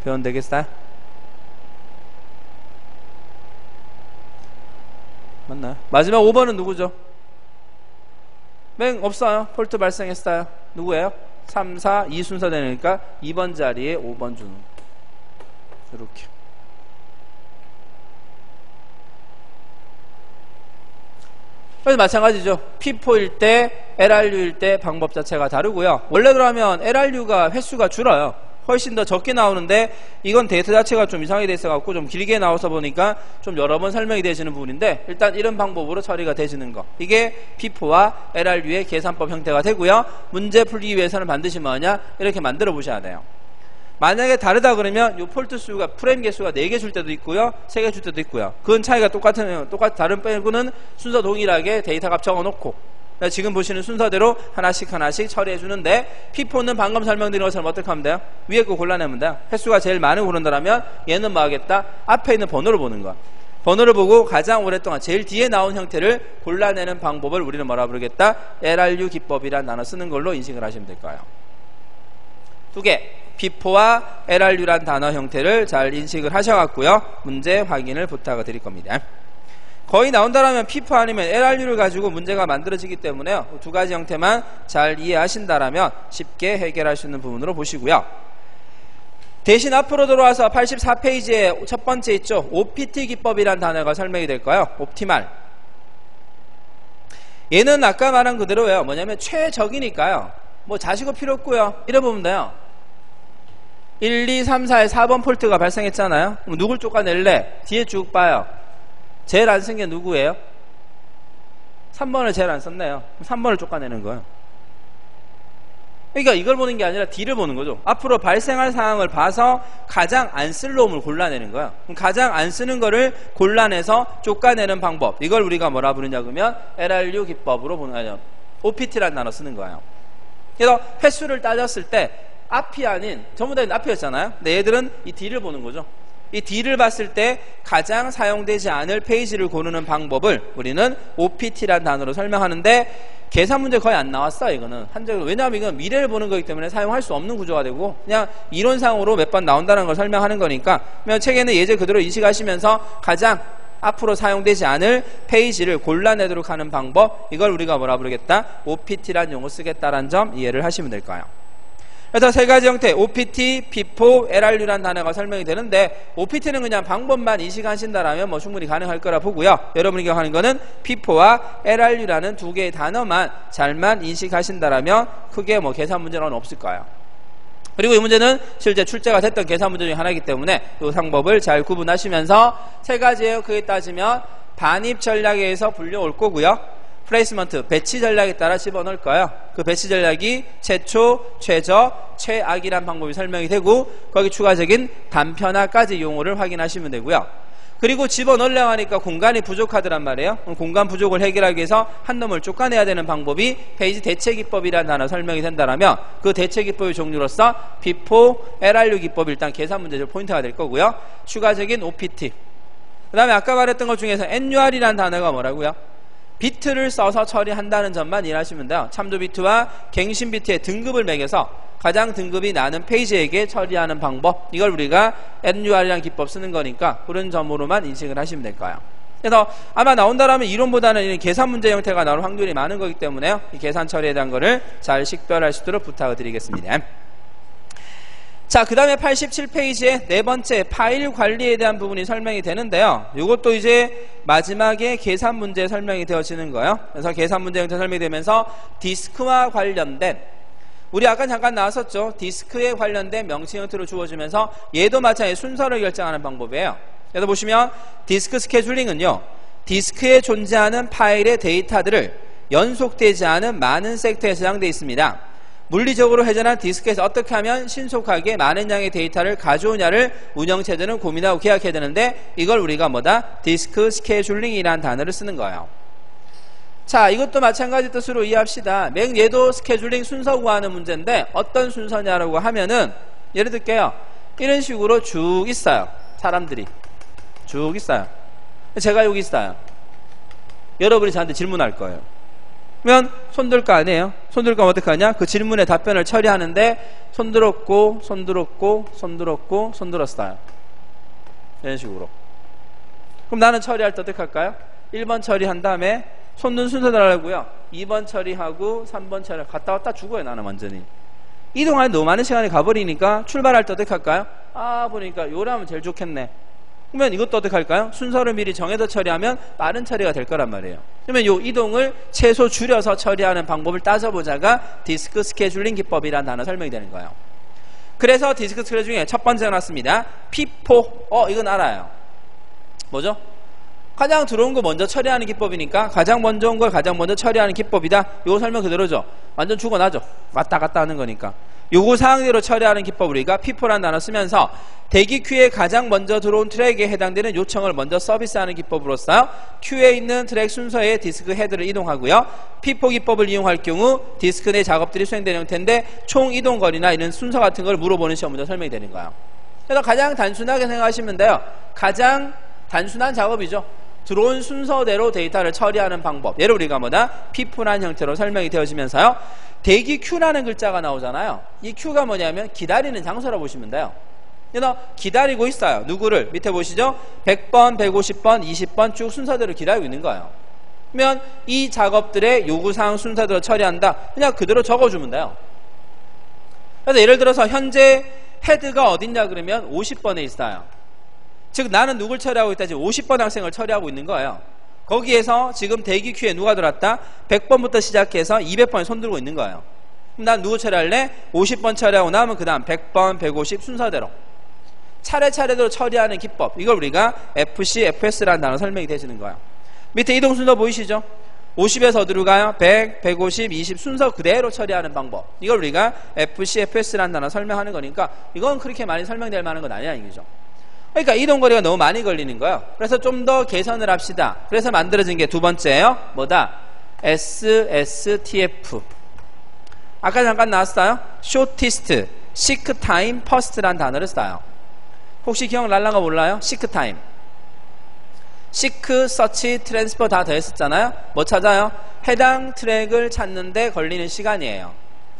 표현 되겠어요? 맞나요? 마지막 5번은 누구죠? 맹 없어요. 폴트 발생했어요. 누구예요? 3, 4, 2 순서 되니까 2번 자리에 5번 주는 이렇게. 그래서 마찬가지죠. P4일 때 LRU일 때 방법 자체가 다르고요. 원래 그러면 LRU가 횟수가 줄어요. 훨씬 더 적게 나오는데 이건 데이터 자체가 좀 이상하게 돼 있어갖고 좀 길게 나와서 보니까 좀 여러 번 설명이 되시는 부분인데 일단 이런 방법으로 처리가 되시는 거. 이게 P4와 LRU의 계산법 형태가 되고요. 문제 풀기 위해서는 반드시 뭐냐? 이렇게 만들어 보셔야 돼요. 만약에 다르다 그러면 이 폴트 수가 프레임 개수가 4개 줄 때도 있고요. 3개 줄 때도 있고요. 그건 차이가 다른 빼고는 순서 동일하게 데이터 값 적어놓고 지금 보시는 순서대로 하나씩 처리해 주는데 P4는 방금 설명드린 것처럼 어떻게 하면 돼요? 위에 거 골라내면 돼요. 횟수가 제일 많은 고른다면 얘는 뭐 하겠다? 앞에 있는 번호를 보는 거야. 번호를 보고 가장 오랫동안 제일 뒤에 나온 형태를 골라내는 방법을 우리는 뭐라 부르겠다? LRU 기법이란 단어 쓰는 걸로 인식을 하시면 될 거예요. 두 개, FIFO와 LRU란 단어 형태를 잘 인식을 하셔갖고요. 문제 확인을 부탁을 드릴 겁니다. 거의 나온다라면 FIFO 아니면 LRU를 가지고 문제가 만들어지기 때문에요. 두 가지 형태만 잘 이해하신다라면 쉽게 해결할 수 있는 부분으로 보시고요. 대신 앞으로 들어와서 84페이지에 첫 번째 있죠. OPT 기법이란 단어가 설명이 될 거예요. 옵티말. 얘는 아까 말한 그대로예요. 뭐냐면 최적이니까요. 뭐 자시고 필요 없고요. 이래 보면 돼요. 1, 2, 3, 4에 4번 폴트가 발생했잖아요. 그럼 누굴 쫓아낼래? 뒤에 쭉 봐요. 제일 안 쓴 게 누구예요? 3번을 제일 안 썼네요. 3번을 쫓아내는 거예요. 그러니까 이걸 보는 게 아니라 D를 보는 거죠. 앞으로 발생할 상황을 봐서 가장 안 쓸 놈을 골라내는 거야. 그럼 가장 안 쓰는 거를 골라내서 쫓아내는 방법. 이걸 우리가 뭐라 부르냐 그러면 LRU 기법으로 보는 거예요. OPT라는 단어 쓰는 거예요. 그래서 횟수를 따졌을 때 앞이 아닌 전부 다 앞이었잖아요. 근데 얘들은 이 D를 보는 거죠. 이 D를 봤을 때 가장 사용되지 않을 페이지를 고르는 방법을 우리는 OPT라는 단어로 설명하는데 계산 문제 거의 안 나왔어. 이거는 한적으로. 왜냐하면 이건 미래를 보는 거기 때문에 사용할 수 없는 구조가 되고 그냥 이론상으로 몇 번 나온다는 걸 설명하는 거니까 책에는 예제 그대로 인식하시면서 가장 앞으로 사용되지 않을 페이지를 골라내도록 하는 방법, 이걸 우리가 뭐라 부르겠다? OPT라는 용어 쓰겠다라는 점 이해를 하시면 될 거예요. 그래서 세 가지 형태, OPT, FIFO, LRU라는 단어가 설명이 되는데 OPT는 그냥 방법만 인식하신다라면 뭐 충분히 가능할 거라 보고요. 여러분이 하는 거는 FIFO와 LRU라는 두 개의 단어만 잘만 인식하신다라면 크게 뭐 계산 문제는 없을 거예요. 그리고 이 문제는 실제 출제가 됐던 계산 문제 중에 하나이기 때문에 이 상법을 잘 구분하시면서 세 가지예요. 그에 따지면 반입 전략에 의해서 불려올 거고요. 플레이스먼트, 배치 전략에 따라 집어넣을 거예요. 그 배치 전략이 최초, 최저, 최악이란 방법이 설명이 되고 거기 추가적인 단편화까지 용어를 확인하시면 되고요. 그리고 집어넣으려고 하니까 공간이 부족하더란 말이에요. 공간 부족을 해결하기 위해서 한 놈을 쫓아내야 되는 방법이 페이지 대체기법이라는 단어 설명이 된다면 그 대체기법의 종류로서 FIFO, LRU 기법이 일단 계산 문제적 포인트가 될 거고요. 추가적인 OPT. 그 다음에 아까 말했던 것 중에서 NUR이라는 단어가 뭐라고요? 비트를 써서 처리한다는 점만 이해하시면 돼요. 참조 비트와 갱신 비트의 등급을 매겨서 가장 등급이 낮은 페이지에게 처리하는 방법, 이걸 우리가 NUR이라는 기법 쓰는 거니까 그런 점으로만 인식을 하시면 될 거예요. 그래서 아마 나온다라면 이론보다는 이런 계산 문제 형태가 나올 확률이 많은 거기 때문에요. 이 계산 처리에 대한 거를 잘 식별할 수 있도록 부탁을 드리겠습니다. 자, 그 다음에 87페이지에 네 번째 파일 관리에 대한 부분이 설명이 되는데요. 이것도 이제 마지막에 계산 문제 설명이 되어지는 거예요. 그래서 계산 문제 형태 설명이 되면서 디스크와 관련된, 우리 아까 잠깐 나왔었죠. 디스크에 관련된 명칭 형태로 주어지면서 얘도 마찬가지 순서를 결정하는 방법이에요. 그래서 보시면 디스크 스케줄링은요, 디스크에 존재하는 파일의 데이터들을 연속되지 않은 많은 섹터에 저장되어 있습니다. 물리적으로 회전한 디스크에서 어떻게 하면 신속하게 많은 양의 데이터를 가져오냐를 운영체제는 고민하고 계약해야 되는데 이걸 우리가 뭐다? 디스크 스케줄링이라는 단어를 쓰는 거예요. 자, 이것도 마찬가지 뜻으로 이해합시다. 얘도 스케줄링 순서 구하는 문제인데 어떤 순서냐라고 하면은 예를 들게요. 이런 식으로 쭉 있어요. 사람들이 쭉 있어요. 제가 여기 있어요. 여러분이 저한테 질문할 거예요. 그러면 손들 거 아니에요? 손들 거면 어떻게 하냐? 그 질문에 답변을 처리하는데 손들었고 손들었고 손들었고 손들었어요. 이런 식으로. 그럼 나는 처리할 때 어떻게 할까요? 1번 처리한 다음에 손든 순서대로 하고요. 2번 처리하고 3번 처리 갔다 왔다 죽어요. 나는 완전히. 이동하는 너무 많은 시간이 가버리니까 출발할 때 어떻게 할까요? 아, 보니까 요라면 제일 좋겠네. 그러면 이것도 어떻게 할까요? 순서를 미리 정해서 처리하면 빠른 처리가 될 거란 말이에요. 그러면 이 이동을 최소 줄여서 처리하는 방법을 따져보자가 디스크 스케줄링 기법이라는 단어 설명이 되는 거예요. 그래서 디스크 스케줄링 중에 첫 번째가 나왔습니다. FIFO. 이건 알아요. 뭐죠? 가장 들어온 거 먼저 처리하는 기법이니까 가장 먼저 온 걸 가장 먼저 처리하는 기법이다. 이거 설명 그대로죠. 완전 죽어나죠. 왔다 갔다 하는 거니까. 요거 사항대로 처리하는 기법을 우리가 FIFO라는 단어 쓰면서 대기 큐에 가장 먼저 들어온 트랙에 해당되는 요청을 먼저 서비스하는 기법으로서 큐에 있는 트랙 순서에 디스크 헤드를 이동하고요. FIFO 기법을 이용할 경우 디스크 내 작업들이 수행되는 형태인데 총 이동 거리나 이런 순서 같은 걸 물어보는 시험 문제 설명이 되는 거예요. 그래서 가장 단순하게 생각하시면 돼요. 가장 단순한 작업이죠. 들어온 순서대로 데이터를 처리하는 방법. 얘를 우리가 뭐다? 피프란 형태로 설명이 되어지면서요. 대기 Q라는 글자가 나오잖아요. 이 Q가 뭐냐면 기다리는 장소라고 보시면 돼요. 그래서 기다리고 있어요. 누구를? 밑에 보시죠. 100번, 150번, 20번 쭉 순서대로 기다리고 있는 거예요. 그러면 이 작업들의 요구사항 순서대로 처리한다. 그냥 그대로 적어주면 돼요. 그래서 예를 들어서 현재 헤드가 어딨냐 그러면 50번에 있어요. 즉 나는 누굴 처리하고 있다? 지금 50번 학생을 처리하고 있는 거예요. 거기에서 지금 대기 큐에 누가 들어왔다? 100번부터 시작해서 200번에 손들고 있는 거예요. 그럼 난 누구 처리할래? 50번 처리하고 나면 그 다음 100번, 150 순서대로 차례차례로 처리하는 기법. 이걸 우리가 FC, FS라는 단어 설명이 되시는 거예요. 밑에 이동 순서 보이시죠? 50에서 어디로 가요? 100, 150, 20 순서 그대로 처리하는 방법. 이걸 우리가 FC, FS라는 단어 설명하는 거니까 이건 그렇게 많이 설명될 만한 건 아니야 이거죠. 그러니까 이동거리가 너무 많이 걸리는 거예요. 그래서 좀 더 개선을 합시다. 그래서 만들어진 게 두 번째예요. 뭐다? SSTF. 아까 잠깐 나왔어요. Shortest, Seek Time, First라는 단어를 써요. 혹시 기억날란가 몰라요? Seek Time. Seek, Search, Transfer 다 더했었잖아요. 뭐 찾아요? 해당 트랙을 찾는데 걸리는 시간이에요.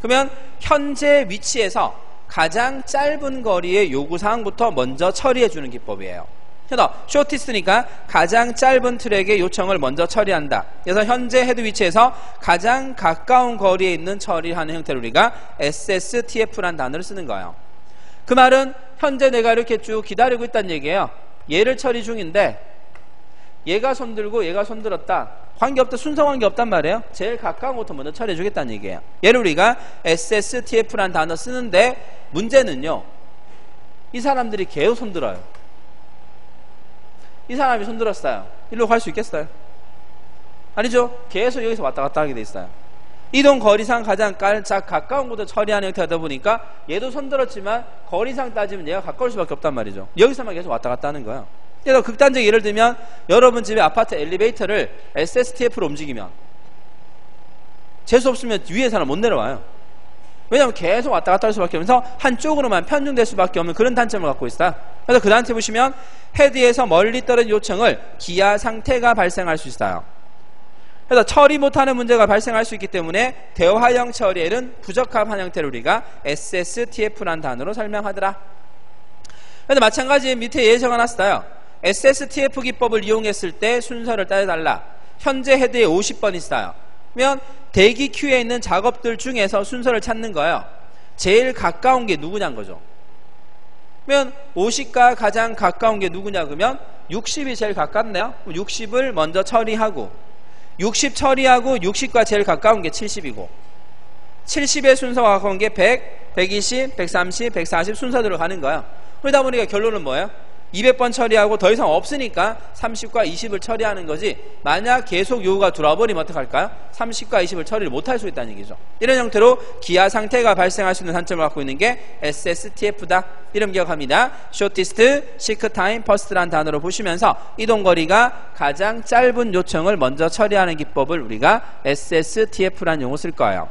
그러면 현재 위치에서 가장 짧은 거리의 요구사항부터 먼저 처리해주는 기법이에요. 그래서 shortest니까 가장 짧은 트랙의 요청을 먼저 처리한다. 그래서 현재 헤드 위치에서 가장 가까운 거리에 있는 처리하는 형태로 우리가 SSTF라는 단어를 쓰는 거예요. 그 말은 현재 내가 이렇게 쭉 기다리고 있다는 얘기예요. 얘를 처리 중인데 얘가 손들고 얘가 손들었다. 관계없다. 순서 관계없단 말이에요. 제일 가까운 것부터 먼저 처리해 주겠다는 얘기예요. 얘를 우리가 SSTF라는 단어 쓰는데 문제는요. 이 사람들이 계속 손들어요. 이 사람이 손들었어요. 일로 갈 수 있겠어요? 아니죠. 계속 여기서 왔다 갔다 하게 돼 있어요. 이동 거리상 가장 가까운 곳을 처리하는 형태가 되다 보니까 얘도 손들었지만 거리상 따지면 얘가 가까울 수밖에 없단 말이죠. 여기서만 계속 왔다 갔다 하는 거예요. 그래서 극단적 예를 들면 여러분 집에 아파트 엘리베이터를 SSTF로 움직이면 재수 없으면 위에 사람 못 내려와요. 왜냐하면 계속 왔다 갔다 할 수밖에 없면서 한쪽으로만 편중될 수밖에 없는 그런 단점을 갖고 있어요. 그래서 그 단체 보시면 헤드에서 멀리 떨어진 요청을 기아 상태가 발생할 수 있어요. 그래서 처리 못하는 문제가 발생할 수 있기 때문에 대화형 처리에는 부적합한 형태를 우리가 SSTF라는 단어로 설명하더라. 그래서 마찬가지 밑에 예 적어놨어요. SSTF 기법을 이용했을 때 순서를 따져달라. 현재 헤드에 50번 있어요. 그러면 대기 큐에 있는 작업들 중에서 순서를 찾는 거예요. 제일 가까운 게 누구냐는 거죠. 그러면 50과 가장 가까운 게 누구냐 그러면 60이 제일 가깝네요. 60을 먼저 처리하고 60 처리하고 60과 제일 가까운 게 70이고 70의 순서가 가까운 게 100, 120, 130, 140 순서대로 가는 거예요. 그러다 보니까 결론은 뭐예요? 200번 처리하고 더 이상 없으니까 30과 20을 처리하는 거지 만약 계속 요구가 들어와 버리면 어떡할까요? 30과 20을 처리를 못할 수 있다는 얘기죠. 이런 형태로 기아 상태가 발생할 수 있는 단점을 갖고 있는 게 SSTF다. 이름 기억합니다. Shortest, Seek Time, First라는 단어로 보시면서 이동거리가 가장 짧은 요청을 먼저 처리하는 기법을 우리가 SSTF라는 용어 쓸 거예요.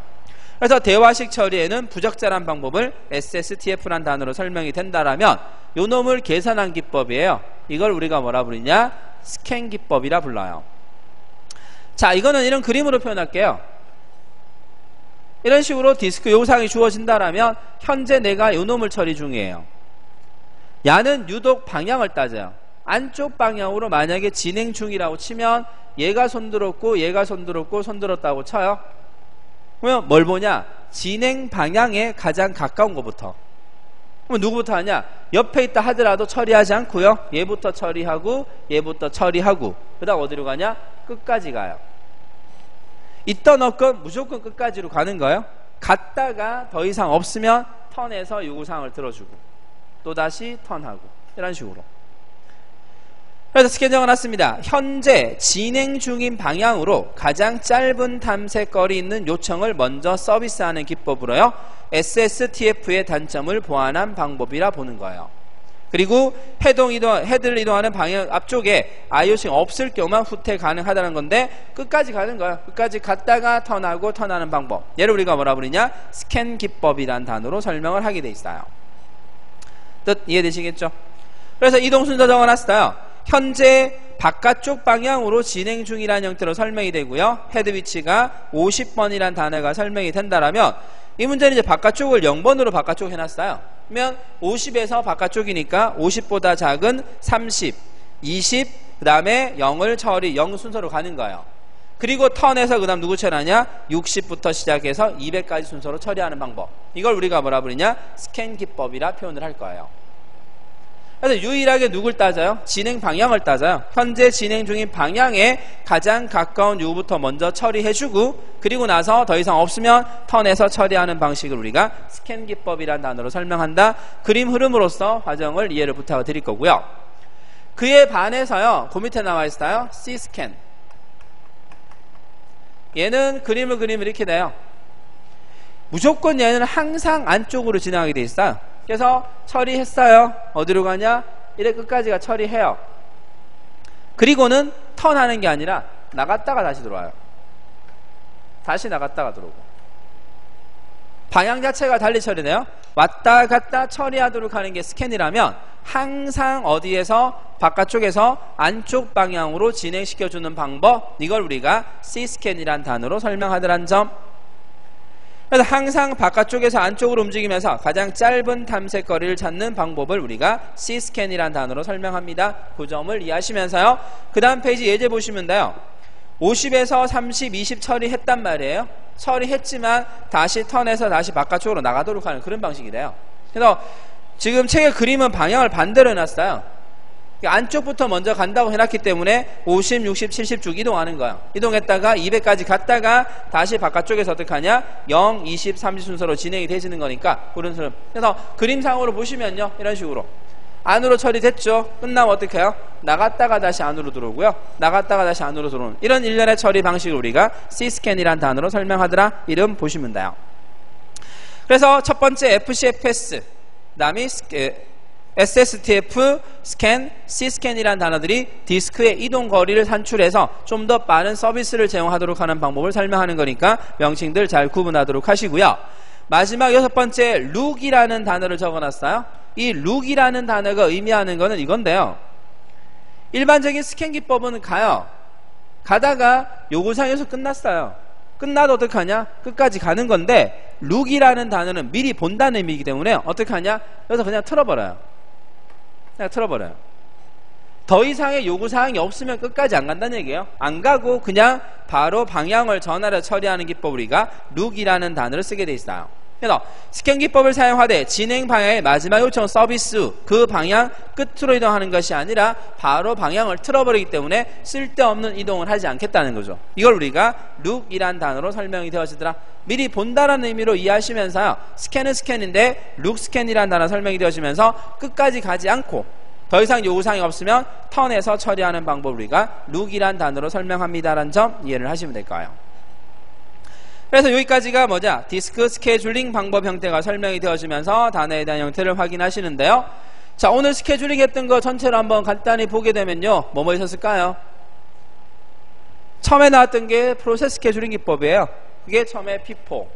그래서 대화식 처리에는 부적절한 방법을 SSTF라는 단어로 설명이 된다라면 요 놈을 계산한 기법이에요. 이걸 우리가 뭐라 부르냐? 스캔 기법이라 불러요. 자, 이거는 이런 그림으로 표현할게요. 이런 식으로 디스크 요구사항이 주어진다라면 현재 내가 요 놈을 처리 중이에요. 야는 유독 방향을 따져요. 안쪽 방향으로 만약에 진행 중이라고 치면 얘가 손들었고 얘가 손들었고 손들었다고 쳐요. 그러면 뭘 보냐? 진행 방향에 가장 가까운 것부터. 그럼 누구부터 하냐? 옆에 있다 하더라도 처리하지 않고요. 얘부터 처리하고 얘부터 처리하고 그 다음 어디로 가냐? 끝까지 가요. 있던 없건 무조건 끝까지로 가는 거예요. 갔다가 더 이상 없으면 턴해서 요구사항을 들어주고 또다시 턴하고 이런 식으로. 그래서 스캔 적어놨습니다. 현재 진행 중인 방향으로 가장 짧은 탐색거리 있는 요청을 먼저 서비스하는 기법으로요. SSTF의 단점을 보완한 방법이라 보는 거예요. 그리고 헤드를 이동하는 방향 앞쪽에 IOC가 없을 경우만 후퇴 가능하다는 건데 끝까지 가는 거예요. 끝까지 갔다가 턴하고 턴하는 방법. 얘를 우리가 뭐라 부르냐? 스캔 기법이란 단어로 설명을 하게 돼 있어요. 뜻 이해되시겠죠? 그래서 이동 순서 적어놨어요. 현재 바깥쪽 방향으로 진행 중이라는 형태로 설명이 되고요. 헤드 위치가 50번이라는 단어가 설명이 된다라면 이 문제는 이제 바깥쪽을 0번으로 바깥쪽 해놨어요. 그러면 50에서 바깥쪽이니까 50보다 작은 30, 20, 그 다음에 0을 처리, 0 순서로 가는 거예요. 그리고 턴에서 그 다음 누구 처리하냐? 60부터 시작해서 200까지 순서로 처리하는 방법. 이걸 우리가 뭐라 부르냐? 스캔 기법이라 표현을 할 거예요. 그래서 유일하게 누굴 따져요? 진행 방향을 따져요. 현재 진행 중인 방향에 가장 가까운 요구부터 먼저 처리해주고 그리고 나서 더 이상 없으면 턴에서 처리하는 방식을 우리가 스캔 기법이라는 단어로 설명한다. 그림 흐름으로서 과정을 이해를 부탁을 드릴 거고요. 그에 반해서요. 그 밑에 나와 있어요. C스캔. 얘는 그림을 그리면 이렇게 돼요. 무조건 얘는 항상 안쪽으로 진행하게 돼 있어요. 그래서 처리했어요. 어디로 가냐? 이래 끝까지가 처리해요. 그리고는 턴하는 게 아니라 나갔다가 다시 들어와요. 다시 나갔다가 들어오고. 방향 자체가 달리 처리돼요. 왔다 갔다 처리하도록 하는 게 스캔이라면 항상 어디에서 바깥쪽에서 안쪽 방향으로 진행시켜주는 방법, 이걸 우리가 C스캔이란 단어로 설명하더란 점. 그래서 항상 바깥쪽에서 안쪽으로 움직이면서 가장 짧은 탐색거리를 찾는 방법을 우리가 C스캔이란 단어로 설명합니다. 그 점을 이해하시면서요. 그 다음 페이지 예제 보시면 돼요. 50에서 30, 20 처리했단 말이에요. 처리했지만 다시 턴에서 다시 바깥쪽으로 나가도록 하는 그런 방식이래요. 그래서 지금 책의 그림은 방향을 반대로 해놨어요. 안쪽부터 먼저 간다고 해놨기 때문에 50, 60, 70 쭉 이동하는 거야. 이동했다가 200까지 갔다가 다시 바깥쪽에서 어떻게 하냐? 0, 20, 30 순서로 진행이 되시는 거니까 그런 흐름. 그래서 그림상으로 보시면요. 이런 식으로 안으로 처리됐죠. 끝나면 어떻게 해요? 나갔다가 다시 안으로 들어오고요. 나갔다가 다시 안으로 들어오는 이런 일련의 처리 방식을 우리가 C스캔이란 단어로 설명하더라. 이름 보시면 돼요. 그래서 첫 번째 FCFS, 그 다음에 SSTF, 스캔, C스캔이라는 단어들이 디스크의 이동 거리를 산출해서 좀 더 빠른 서비스를 제공하도록 하는 방법을 설명하는 거니까 명칭들 잘 구분하도록 하시고요. 마지막 여섯 번째 룩이라는 단어를 적어놨어요. 이 룩이라는 단어가 의미하는 거는 이건데요. 일반적인 스캔 기법은 가요. 가다가 요구사항에서 끝났어요. 끝나도 어떻게 하냐? 끝까지 가는 건데 룩이라는 단어는 미리 본다는 의미이기 때문에 어떻게 하냐? 그래서 그냥 틀어버려요. 그냥 틀어버려요. 더 이상의 요구사항이 없으면 끝까지 안 간다는 얘기예요. 안 가고 그냥 바로 방향을 전하려 처리하는 기법을 우리가 룩이라는 단어를 쓰게 돼 있어요. 그래서 스캔 기법을 사용하되 진행 방향의 마지막 요청 서비스 그 방향 끝으로 이동하는 것이 아니라 바로 방향을 틀어버리기 때문에 쓸데없는 이동을 하지 않겠다는 거죠. 이걸 우리가 룩이란 단어로 설명이 되어지더라. 미리 본다라는 의미로 이해하시면서요. 스캔은 스캔인데 룩 스캔이라는 단어 설명이 되어지면서 끝까지 가지 않고 더 이상 요구사항이 없으면 턴에서 처리하는 방법을 우리가 룩이란 단어로 설명합니다라는 점 이해를 하시면 될 거예요. 그래서 여기까지가 뭐냐? 디스크 스케줄링 방법 형태가 설명이 되어지면서 단어에 대한 형태를 확인하시는데요. 자, 오늘 스케줄링 했던 거 전체로 한번 간단히 보게 되면요. 뭐뭐 있었을까요? 처음에 나왔던 게 프로세스 스케줄링 기법이에요. 그게 처음에 FIFO,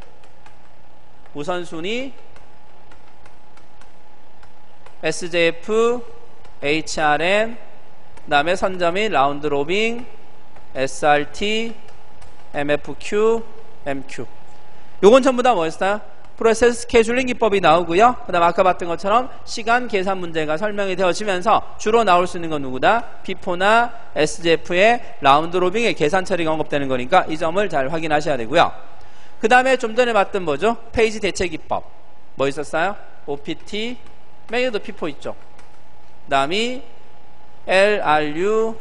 우선순위, SJF, HRM, 그 다음에 선점인 라운드 로빙, SRT, MFQ, MQ. 요건 전부 다 뭐였어요? 프로세스 스케줄링 기법이 나오고요. 그 다음 아까 봤던 것처럼 시간 계산 문제가 설명이 되어지면서 주로 나올 수 있는 건 누구다? FIFO나 SJF의 라운드 로빙의 계산 처리가 언급되는 거니까 이 점을 잘 확인하셔야 되고요. 그 다음에 좀 전에 봤던 뭐죠? 페이지 대체 기법. 뭐 있었어요? OPT, 메뉴도 FIFO 있죠. 그 다음이 LRU,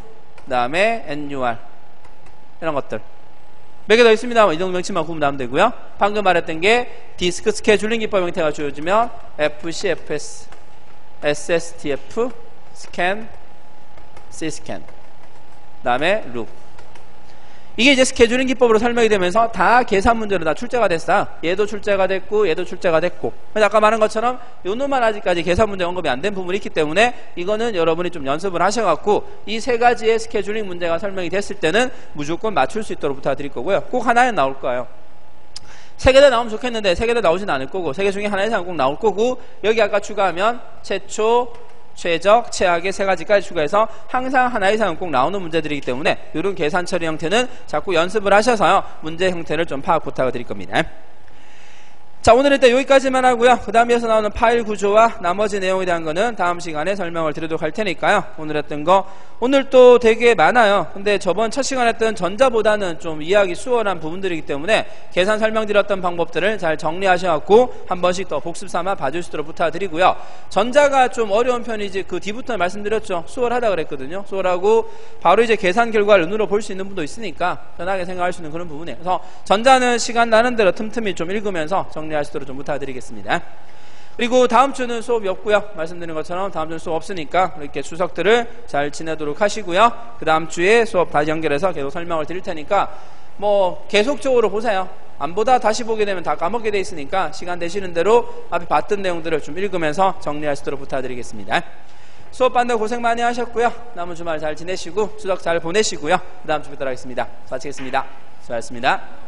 그 다음에 NUR. 이런 것들. 몇 개 더 있습니다. 이 정도 명칭만 구분하면 나면 되고요. 방금 말했던 게 디스크 스케줄링 기법 형태가 주어지면 FCFS, SSTF, 스캔, C스캔, 그 다음에 룩. 이게 이제 스케줄링 기법으로 설명이 되면서 다 계산 문제로 다 출제가 됐어요. 얘도 출제가 됐고 얘도 출제가 됐고. 그래서 아까 말한 것처럼 요 놈만 아직까지 계산 문제 언급이 안 된 부분이 있기 때문에 이거는 여러분이 좀 연습을 하셔갖고 이 세 가지의 스케줄링 문제가 설명이 됐을 때는 무조건 맞출 수 있도록 부탁드릴 거고요. 꼭 하나는 나올 거예요. 세 개 다 나오면 좋겠는데 세 개 다 나오진 않을 거고 세 개 중에 하나 이상은 꼭 나올 거고 여기 아까 추가하면 최초, 최적, 최악의 세 가지까지 추가해서 항상 하나 이상은 꼭 나오는 문제들이기 때문에 이런 계산 처리 형태는 자꾸 연습을 하셔서요. 문제 형태를 좀 파악 부탁을 드릴 겁니다. 자, 오늘은 일단 여기까지만 하고요. 그 다음 이어서 나오는 파일 구조와 나머지 내용에 대한 거는 다음 시간에 설명을 드리도록 할 테니까요. 오늘 했던 거 오늘 또 되게 많아요. 근데 저번 첫 시간에 했던 전자보다는 좀 이해하기 수월한 부분들이기 때문에 계산 설명드렸던 방법들을 잘 정리하셔갖고 한 번씩 더 복습 삼아 봐줄 수 있도록 부탁드리고요. 전자가 좀 어려운 편이지 그 뒤부터 말씀드렸죠. 수월하다 그랬거든요. 수월하고 바로 이제 계산 결과를 눈으로 볼 수 있는 분도 있으니까 편하게 생각할 수 있는 그런 부분이에요. 그래서 전자는 시간 나는 대로 틈틈이 좀 읽으면서 정리하시도록 좀 부탁드리겠습니다. 그리고 다음 주는 수업이 없고요. 말씀드린 것처럼 다음 주는 수업 없으니까 이렇게 추석들을 잘 지내도록 하시고요. 그 다음 주에 수업 다시 연결해서 계속 설명을 드릴 테니까 뭐 계속적으로 보세요. 안 보다 다시 보게 되면 다 까먹게 돼 있으니까 시간 되시는 대로 앞에 봤던 내용들을 좀 읽으면서 정리하시도록 부탁드리겠습니다. 수업 받느라 고생 많이 하셨고요. 남은 주말 잘 지내시고 추석 잘 보내시고요. 그 다음 주 뵙도록 하겠습니다. 마치겠습니다. 수고하셨습니다.